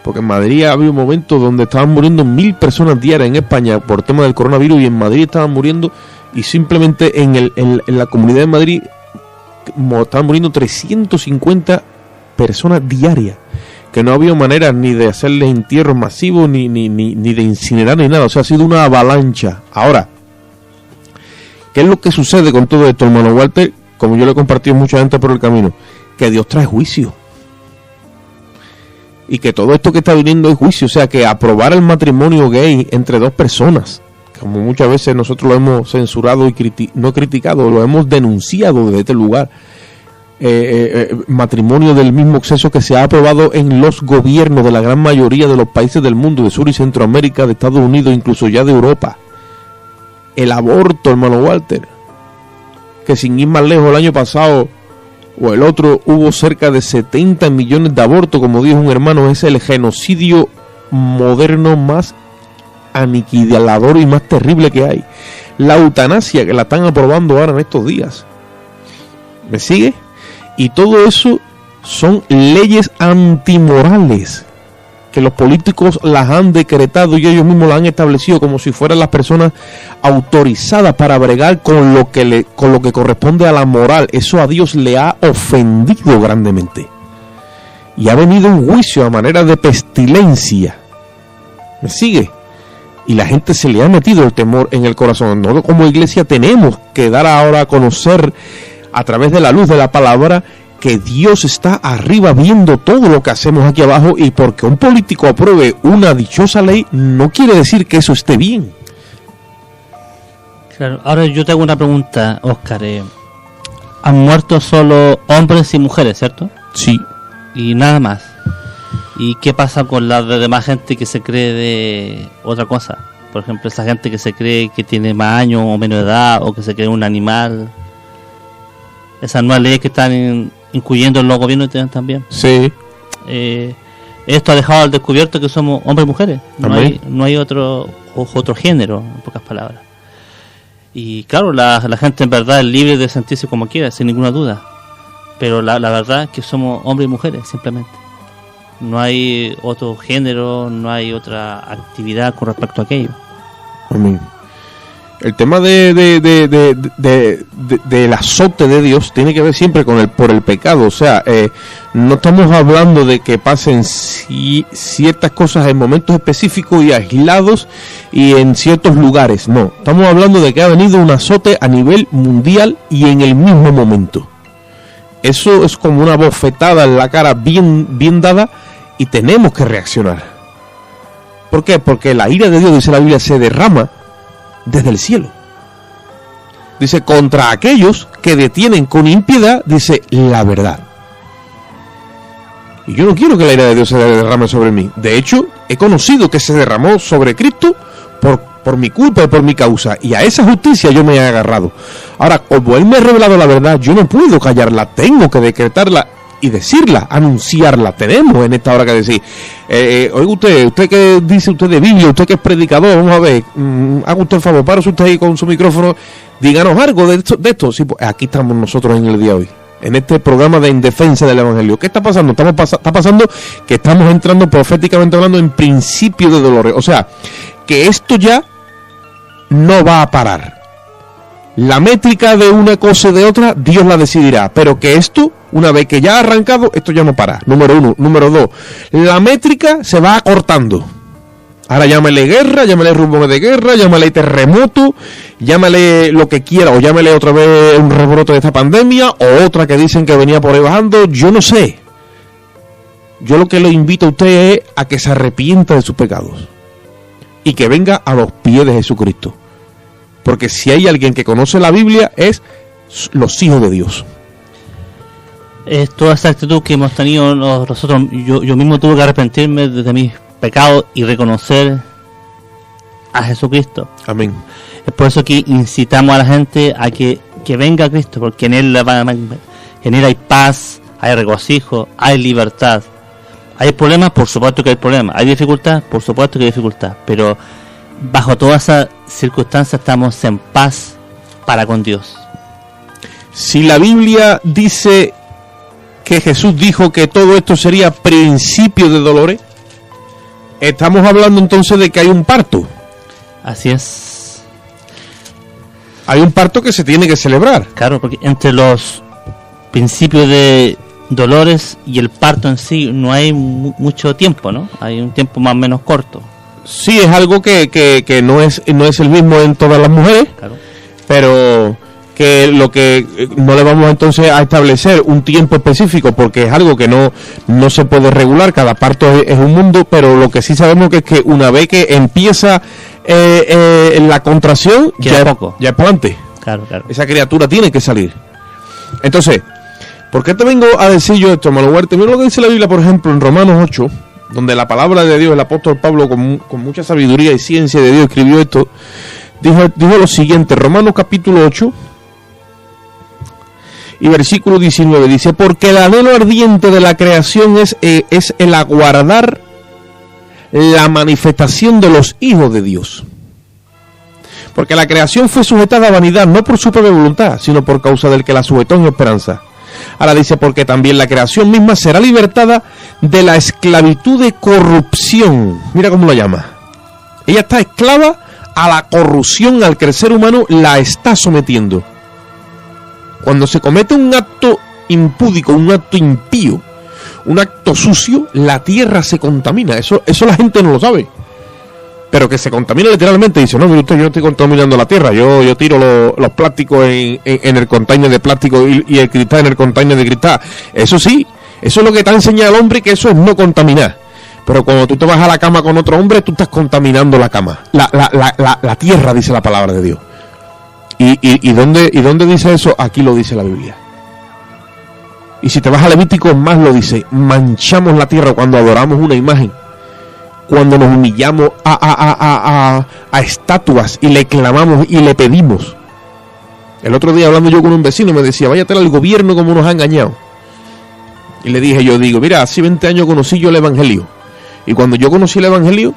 porque en Madrid había un momento donde estaban muriendo 1.000 personas diarias en España por tema del coronavirus, y en Madrid estaban muriendo, y simplemente en la Comunidad de Madrid estaban muriendo 350 personas diarias, que no había manera ni de hacerles entierros masivos, ni de incinerar, ni nada. O sea, ha sido una avalancha. Ahora, ¿qué es lo que sucede con todo esto, hermano Walter? Como yo le he compartido a mucha gente por el camino, que Dios trae juicio. Y que todo esto que está viniendo es juicio. O sea, que aprobar el matrimonio gay entre dos personas, como muchas veces nosotros lo hemos censurado y no criticado, lo hemos denunciado desde este lugar. Matrimonio del mismo sexo que se ha aprobado en los gobiernos de la gran mayoría de los países del mundo, de Sur y Centroamérica, de Estados Unidos, incluso ya de Europa. El aborto, hermano Walter, que sin ir más lejos, el año pasado o el otro hubo cerca de 70 millones de abortos, como dijo un hermano, es el genocidio moderno más aniquilador y más terrible que hay. La eutanasia, que la están aprobando ahora en estos días. ¿Me sigue? Y todo eso son leyes antimorales que los políticos las han decretado y ellos mismos las han establecido como si fueran las personas autorizadas para bregar con lo que corresponde a la moral. Eso a Dios le ha ofendido grandemente. Y ha venido un juicio a manera de pestilencia. ¿Me sigue? Y la gente se le ha metido el temor en el corazón. Nosotros como iglesia tenemos que dar ahora a conocer, a través de la luz de la palabra, que Dios está arriba viendo todo lo que hacemos aquí abajo, y porque un político apruebe una dichosa ley no quiere decir que eso esté bien. Claro, ahora yo te hago una pregunta, Óscar. Han muerto solo hombres y mujeres, ¿cierto? Sí. Y nada más. ¿Y qué pasa con la demás gente que se cree de otra cosa? Por ejemplo, esa gente que se cree que tiene más años o menos edad, o que se cree un animal. Esas nuevas leyes que están incluyendo en los gobiernos también. Sí. Esto ha dejado al descubierto que somos hombres y mujeres. No hay otro género, en pocas palabras. Y claro, la gente en verdad es libre de sentirse como quiera, sin ninguna duda. Pero la verdad es que somos hombres y mujeres, simplemente. No hay otro género, no hay otra actividad con respecto a aquello. Amén. El tema del azote de Dios tiene que ver siempre por el pecado. O sea, no estamos hablando de que pasen ciertas cosas en momentos específicos y aislados y en ciertos lugares. No, estamos hablando de que ha venido un azote a nivel mundial y en el mismo momento. Eso es como una bofetada en la cara bien dada, y tenemos que reaccionar. ¿Por qué? Porque la ira de Dios, dice la Biblia, se derrama desde el cielo. Dice, contra aquellos que detienen con impiedad, dice, la verdad. Y yo no quiero que la ira de Dios se derrame sobre mí. De hecho, he conocido que se derramó sobre Cristo por mi culpa y por mi causa, y a esa justicia yo me he agarrado. Ahora, como Él me ha revelado la verdad, yo no puedo callarla, tengo que decretarla y decirla, anunciarla. Tenemos en esta hora que decir, oiga usted que dice usted de Biblia, usted que es predicador, vamos a ver, haga usted el favor, párese usted ahí con su micrófono, díganos algo de esto. Sí, pues aquí estamos nosotros en el día de hoy, en este programa de En Defensa del Evangelio. ¿Qué está pasando? Está pasando que estamos entrando, proféticamente hablando, en principio de dolores. O sea, que esto ya no va a parar. La métrica de una cosa y de otra, Dios la decidirá, pero que esto, una vez que ya ha arrancado, esto ya no para. Número 1. Número 2, la métrica se va acortando. Ahora llámale guerra, llámale rumbo de guerra, llámale terremoto, llámale lo que quiera, o llámale otra vez un rebrote de esta pandemia, o otra que dicen que venía por ahí bajando, yo no sé. Yo lo que le invito a usted es a que se arrepienta de sus pecados y que venga a los pies de Jesucristo. Porque si hay alguien que conoce la Biblia, es los hijos de Dios. Es toda esa actitud que hemos tenido nosotros. Yo mismo tuve que arrepentirme de mis pecados y reconocer a Jesucristo. Amén. Es por eso que incitamos a la gente a que venga a Cristo, porque en Él hay paz, hay regocijo, hay libertad. Hay problemas, por supuesto que hay problemas. Hay dificultad, por supuesto que hay dificultad. Pero bajo todas esas circunstancias estamos en paz para con Dios. Si la Biblia dice que Jesús dijo que todo esto sería principio de dolores, estamos hablando entonces de que hay un parto. Así es. Hay un parto que se tiene que celebrar. Claro, porque entre los principios de dolores y el parto en sí no hay mucho tiempo, ¿no? Hay un tiempo más o menos corto. Sí, es algo que no es el mismo en todas las mujeres, Claro. pero que lo que no le vamos entonces a establecer un tiempo específico, porque es algo que no se puede regular, cada parto es un mundo, pero lo que sí sabemos que es que una vez que empieza la contracción, Queda ya poco. es para adelante. Claro, claro. Esa criatura tiene que salir. Entonces, ¿por qué te vengo a decir yo esto, hermano Huerta? Mira lo que dice la Biblia, por ejemplo, en Romanos 8, donde la palabra de Dios, el apóstol Pablo, con mucha sabiduría y ciencia de Dios, escribió esto. Dijo lo siguiente, Romanos capítulo 8 y versículo 19, dice: porque el anhelo ardiente de la creación es el aguardar la manifestación de los hijos de Dios. Porque la creación fue sujetada a vanidad, no por su propia voluntad, sino por causa del que la sujetó en esperanza. Ahora dice, porque también la creación misma será libertada de la esclavitud de corrupción. Mira cómo lo llama. Ella está esclava a la corrupción al que el ser humano la está sometiendo. Cuando se comete un acto impúdico, un acto impío, un acto sucio, la tierra se contamina. Eso la gente no lo sabe. Pero que se contamina literalmente. Dice, no, mire usted, yo no estoy contaminando la tierra. Yo tiro los plásticos en el container de plástico y el cristal en el container de cristal. Eso sí, eso es lo que te ha enseñado el hombre, que eso es no contaminar. Pero cuando tú te vas a la cama con otro hombre, tú estás contaminando la cama. La tierra, dice la palabra de Dios. ¿Y dónde dice eso? Aquí lo dice la Biblia. Y si te vas a Levítico, más lo dice. Manchamos la tierra cuando adoramos una imagen. Cuando nos humillamos a estatuas y le clamamos y le pedimos. El otro día, hablando yo con un vecino, me decía, váyate al gobierno como nos ha engañado. Y le dije, mira, hace 20 años conocí yo el Evangelio. Y cuando yo conocí el Evangelio,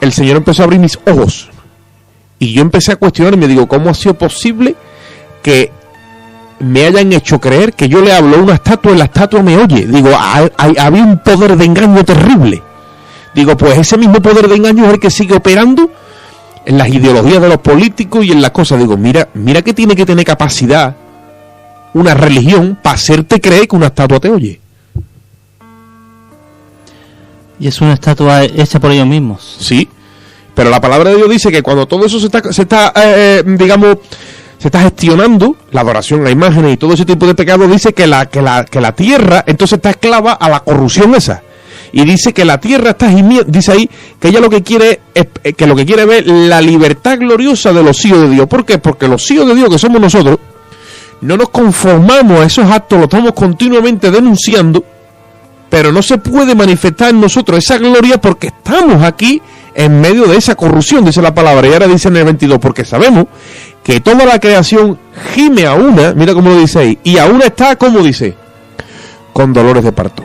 el Señor empezó a abrir mis ojos. Y yo empecé a cuestionar y me digo, ¿cómo ha sido posible que me hayan hecho creer que yo le hablo a una estatua y la estatua me oye? Digo, había un poder de engaño terrible. Digo, pues ese mismo poder de engaño es el que sigue operando en las ideologías de los políticos y en las cosas. Digo, mira que tiene que tener capacidad una religión para hacerte creer que una estatua te oye. Y es una estatua hecha por ellos mismos. Sí, pero la palabra de Dios dice que cuando todo eso se está gestionando, la adoración a imágenes y todo ese tipo de pecados, dice que la tierra entonces está esclava a la corrupción esa. Y dice que la tierra está gimiendo, dice ahí que ella lo que quiere es ver la libertad gloriosa de los hijos de Dios. ¿Por qué? Porque los hijos de Dios, que somos nosotros, no nos conformamos a esos actos, lo estamos continuamente denunciando, pero no se puede manifestar en nosotros esa gloria porque estamos aquí en medio de esa corrupción, dice la palabra. Y ahora dice en el 22, porque sabemos que toda la creación gime a una, mira cómo lo dice ahí, y a una está, como dice, con dolores de parto.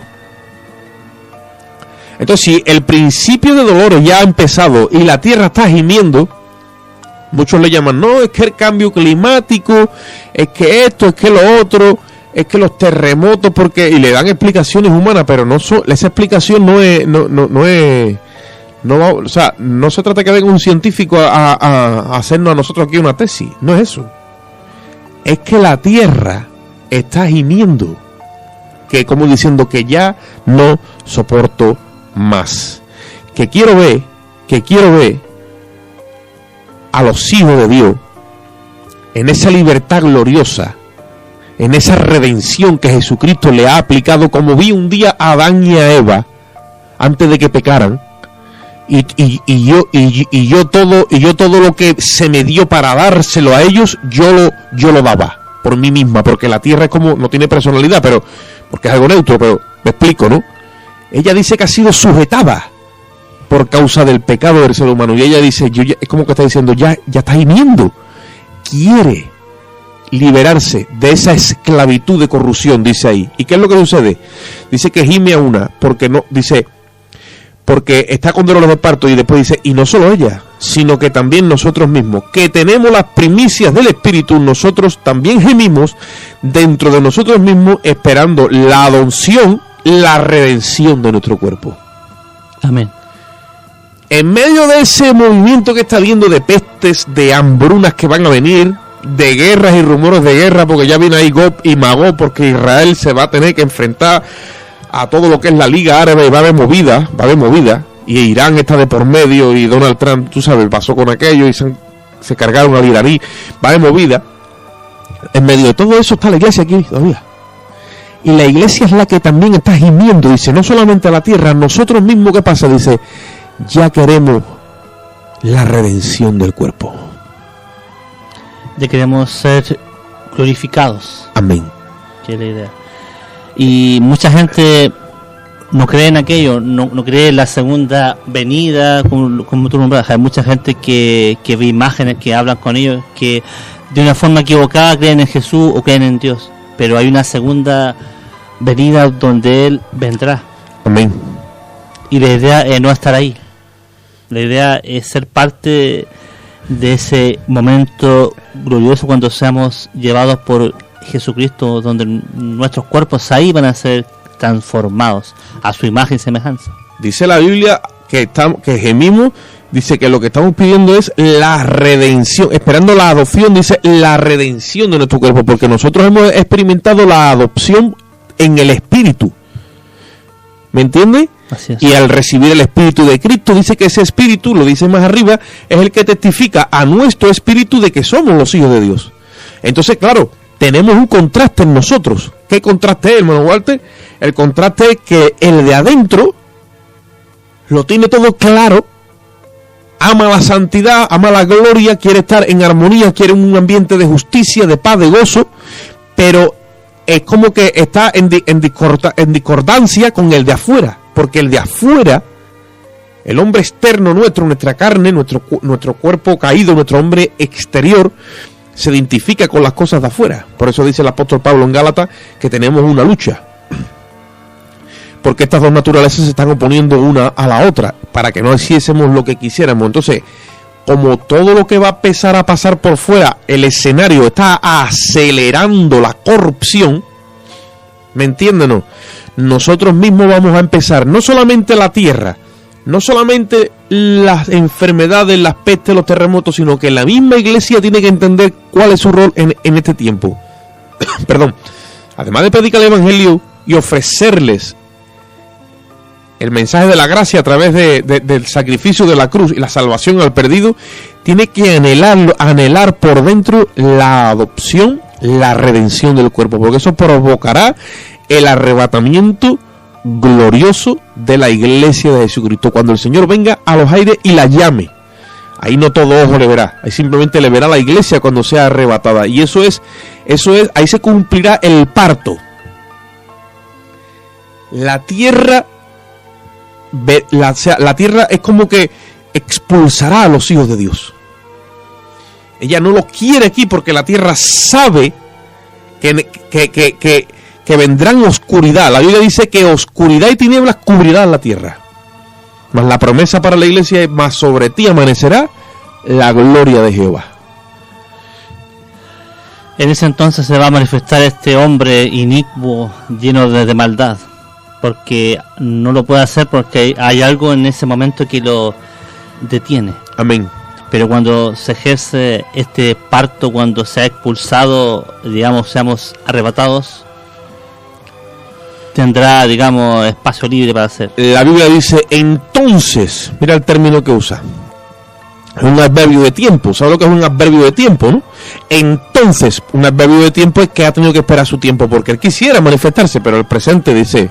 Entonces, si el principio de dolores ya ha empezado y la tierra está gimiendo, muchos le llaman, no, es que el cambio climático, es que esto, es que lo otro, es que los terremotos, porque, y le dan explicaciones humanas, pero esa explicación no se trata que venga un científico a hacernos a nosotros aquí una tesis, no es eso. Es que la tierra está gimiendo, que como diciendo que ya no soporto más, que quiero ver a los hijos de Dios en esa libertad gloriosa, en esa redención que Jesucristo le ha aplicado, como vi un día a Adán y a Eva antes de que pecaran, y yo todo lo que se me dio para dárselo a ellos, yo lo daba por mí misma, porque la tierra es como, no tiene personalidad, pero porque es algo neutro, pero me explico, ¿no? Ella dice que ha sido sujetada por causa del pecado del ser humano. Y ella dice, es como que está diciendo, ya está gimiendo. Quiere liberarse de esa esclavitud de corrupción, dice ahí. ¿Y qué es lo que sucede? Dice que gime a una, porque está con dolores de parto, y después dice, y no solo ella, sino que también nosotros mismos, que tenemos las primicias del Espíritu, nosotros también gemimos dentro de nosotros mismos, esperando la adopción, la redención de nuestro cuerpo. Amén. En medio de ese movimiento que está habiendo de pestes, de hambrunas que van a venir, de guerras y rumores de guerra, porque ya viene ahí Gog y Magog, porque Israel se va a tener que enfrentar a todo lo que es la Liga Árabe, y va a haber movida, y Irán está de por medio, y Donald Trump, tú sabes, pasó con aquello, y se cargaron al iraní, va a haber movida. En medio de todo eso está la iglesia aquí todavía. Y la iglesia es la que también está gimiendo, dice, no solamente a la tierra, nosotros mismos, ¿qué pasa? Dice, ya queremos la redención del cuerpo. Ya queremos ser glorificados. Amén. Que es la idea. Y mucha gente no cree en aquello, no cree en la segunda venida, como tú nombras. Hay mucha gente que ve imágenes, que hablan con ellos, que de una forma equivocada creen en Jesús o creen en Dios. Pero hay una segunda venida donde Él vendrá. Amén. Y la idea es no estar ahí. La idea es ser parte de ese momento glorioso cuando seamos llevados por Jesucristo, donde nuestros cuerpos ahí van a ser transformados a su imagen y semejanza. Dice la Biblia que gemimos, dice que lo que estamos pidiendo es la redención, esperando la adopción, dice la redención de nuestro cuerpo, porque nosotros hemos experimentado la adopción en el Espíritu. ¿Me entiendes? Así es. Y al recibir el Espíritu de Cristo, dice que ese Espíritu, lo dice más arriba, es el que testifica a nuestro espíritu de que somos los hijos de Dios. Entonces, claro, tenemos un contraste en nosotros. ¿Qué contraste es, hermano Walter? El contraste es que el de adentro lo tiene todo claro, ama la santidad, ama la gloria, quiere estar en armonía, quiere un ambiente de justicia, de paz, de gozo, pero es como que está en discordancia con el de afuera, porque el de afuera, el hombre externo nuestro, nuestra carne, nuestro cuerpo caído, nuestro hombre exterior, se identifica con las cosas de afuera. Por eso dice el apóstol Pablo en Gálatas que tenemos una lucha, porque estas dos naturalezas se están oponiendo una a la otra, para que no hiciésemos lo que quisiéramos. Entonces, como todo lo que va a empezar a pasar por fuera, el escenario está acelerando la corrupción, ¿me entienden? No? Nosotros mismos vamos a empezar, no solamente la tierra, no solamente las enfermedades, las pestes, los terremotos, sino que la misma iglesia tiene que entender cuál es su rol en este tiempo. Perdón. Además de predicar el evangelio y ofrecerles el mensaje de la gracia a través del sacrificio de la cruz y la salvación al perdido, tiene que anhelar por dentro la adopción, la redención del cuerpo, porque eso provocará el arrebatamiento glorioso de la iglesia de Jesucristo, cuando el Señor venga a los aires y la llame. Ahí no todo ojo le verá, ahí simplemente le verá la iglesia cuando sea arrebatada, y eso es, ahí se cumplirá el parto. La tierra es como que expulsará a los hijos de Dios. Ella no lo quiere aquí porque la tierra sabe que vendrán oscuridad. La Biblia dice que oscuridad y tinieblas cubrirán la tierra. Mas la promesa para la iglesia es: más sobre ti amanecerá la gloria de Jehová. En ese entonces se va a manifestar este hombre inicuo, lleno de maldad, porque no lo puede hacer porque hay algo en ese momento que lo detiene. Amén. Pero cuando se ejerce este parto, cuando se ha expulsado, digamos, seamos arrebatados, tendrá, digamos, espacio libre para hacer. La Biblia dice entonces, mira el término que usa, es un adverbio de tiempo. ¿Sabes lo que es un adverbio de tiempo, no? Entonces, un adverbio de tiempo es que ha tenido que esperar su tiempo, porque él quisiera manifestarse, pero el presente dice,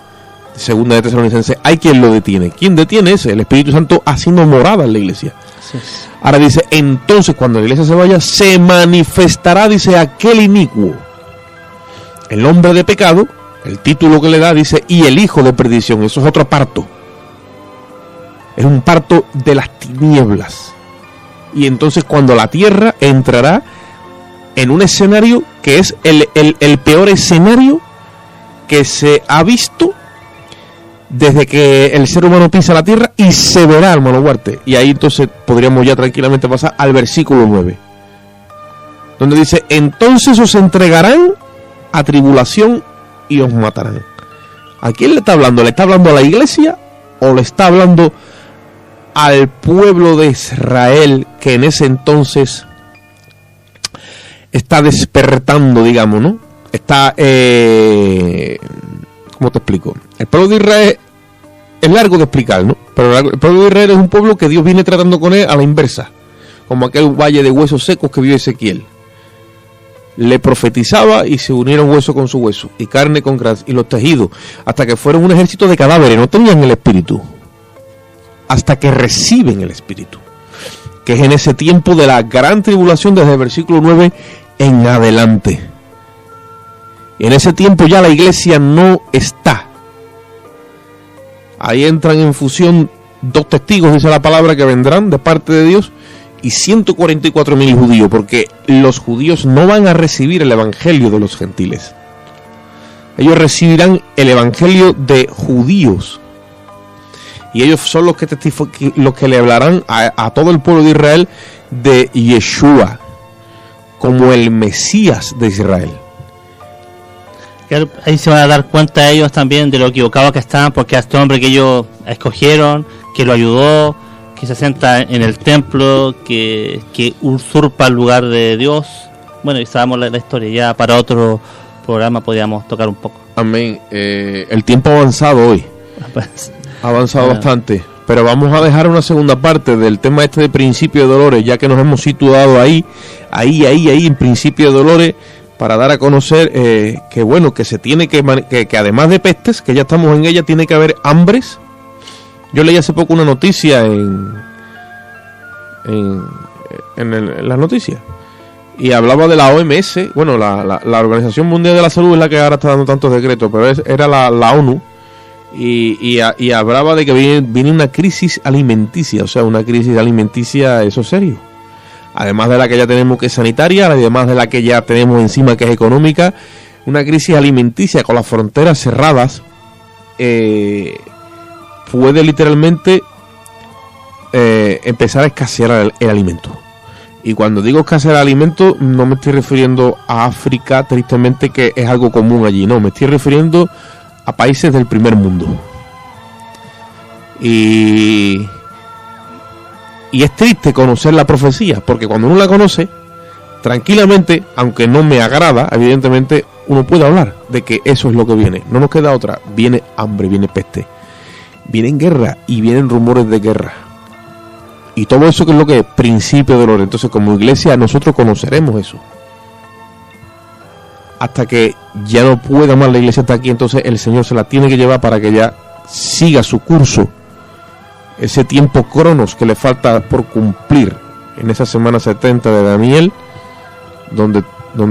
segunda de Tesalonicenses, hay quien lo detiene. ¿Quién detiene? Es el Espíritu Santo haciendo morada en la iglesia. Así es. Ahora dice, entonces cuando la iglesia se vaya, se manifestará, dice, aquel inicuo, el hombre de pecado. El título que le da dice, y el hijo de perdición. Eso es otro parto. Es un parto de las tinieblas. Y entonces cuando la tierra entrará en un escenario que es el peor escenario que se ha visto desde que el ser humano pisa la tierra, y se verá, hermano Huarte. Y ahí entonces podríamos ya tranquilamente pasar al versículo 9, donde dice: entonces os entregarán a tribulación y os matarán. ¿A quién le está hablando? ¿Le está hablando a la iglesia o le está hablando al pueblo de Israel, que en ese entonces está despertando, digamos, ¿no? Está, ¿cómo te explico? El pueblo de Israel es largo de explicar, ¿no? Pero el pueblo de Israel es un pueblo que Dios viene tratando con él a la inversa, como aquel valle de huesos secos que vio Ezequiel. Le profetizaba y se unieron hueso con su hueso y carne con carne, y los tejidos, hasta que fueron un ejército de cadáveres. No tenían el espíritu hasta que reciben el espíritu, que es en ese tiempo de la gran tribulación, desde el versículo 9 en adelante. Y en ese tiempo ya la iglesia no está. Ahí entran en fusión 2 testigos, dice la palabra, que vendrán de parte de Dios, y 144.000 judíos, porque los judíos no van a recibir el evangelio de los gentiles. Ellos recibirán el evangelio de judíos, y ellos son los que le hablarán a todo el pueblo de Israel de Yeshua como el Mesías de Israel. Ahí se van a dar cuenta ellos también de lo equivocados que están, porque a este hombre que ellos escogieron, que lo ayudó, que se sienta en el templo, que usurpa el lugar de Dios. Bueno, y sabemos la historia, ya para otro programa podíamos tocar un poco. Amén. El tiempo ha avanzado hoy. Pues, ha avanzado bastante, pero vamos a dejar una segunda parte del tema este de principio de dolores, ya que nos hemos situado ahí en principio de dolores, para dar a conocer que bueno, que se tiene que además de pestes, que ya estamos en ella, tiene que haber hambres. Yo leí hace poco una noticia en las noticias, y hablaba de la OMS, bueno, la Organización Mundial de la Salud es la que ahora está dando tantos decretos, pero era la ONU, y hablaba de que viene una crisis alimenticia, o sea, una crisis alimenticia, eso es serio. Además de la que ya tenemos, que es sanitaria, además de la que ya tenemos encima, que es económica, una crisis alimenticia con las fronteras cerradas, puede literalmente empezar a escasear el alimento. Y cuando digo escasear el alimento, no me estoy refiriendo a África, tristemente, que es algo común allí, no, me estoy refiriendo a países del primer mundo. Y es triste conocer la profecía, porque cuando uno la conoce, tranquilamente, aunque no me agrada, evidentemente, uno puede hablar de que eso es lo que viene. No nos queda otra. Viene hambre, viene peste, vienen guerra y vienen rumores de guerra. Y todo eso, que es lo que es principio de dolor. Entonces, como iglesia, nosotros conoceremos eso. Hasta que ya no pueda más la iglesia, hasta aquí, entonces el Señor se la tiene que llevar para que ya siga su curso. Ese tiempo cronos que le falta por cumplir en esa semana 70 de Daniel, donde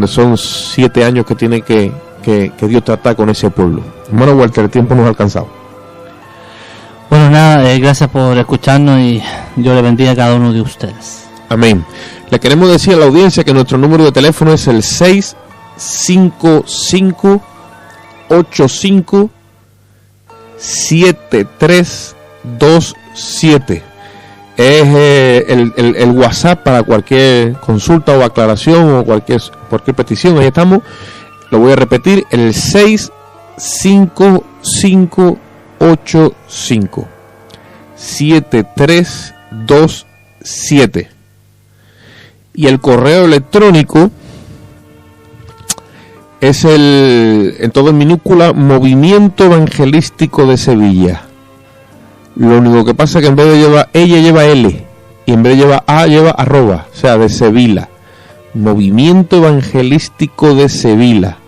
son 7 años que tiene que Dios tratar con ese pueblo. Hermano Walter, el tiempo nos ha alcanzado. Bueno, nada, gracias por escucharnos, y Dios le bendiga a cada uno de ustedes. Amén. Le queremos decir a la audiencia que nuestro número de teléfono es el 655-85-7327. Es el WhatsApp para cualquier consulta o aclaración o cualquier petición. Ahí estamos. Lo voy a repetir: el 655-85-7327. Y el correo electrónico es en todo en minúscula, Movimiento Evangelístico de Sevilla. Lo único que pasa es que en vez de llevar ella, lleva L, y en vez de llevar A, lleva arroba, o sea, de Sevilla. Movimiento Evangelístico de Sevilla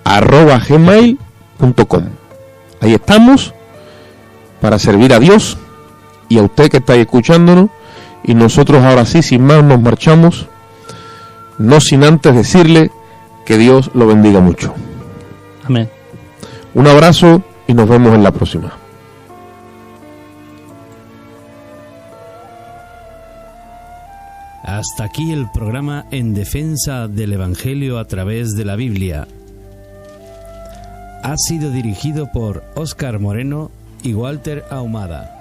@gmail.com. Ahí estamos para servir a Dios y a usted que está ahí escuchándonos. Y nosotros ahora sí, sin más, nos marchamos, no sin antes decirle que Dios lo bendiga mucho. Amén. Un abrazo y nos vemos en la próxima. Hasta aquí el programa En Defensa del Evangelio a través de la Biblia. Ha sido dirigido por Óscar Moreno y Walter Ahumada.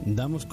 Damos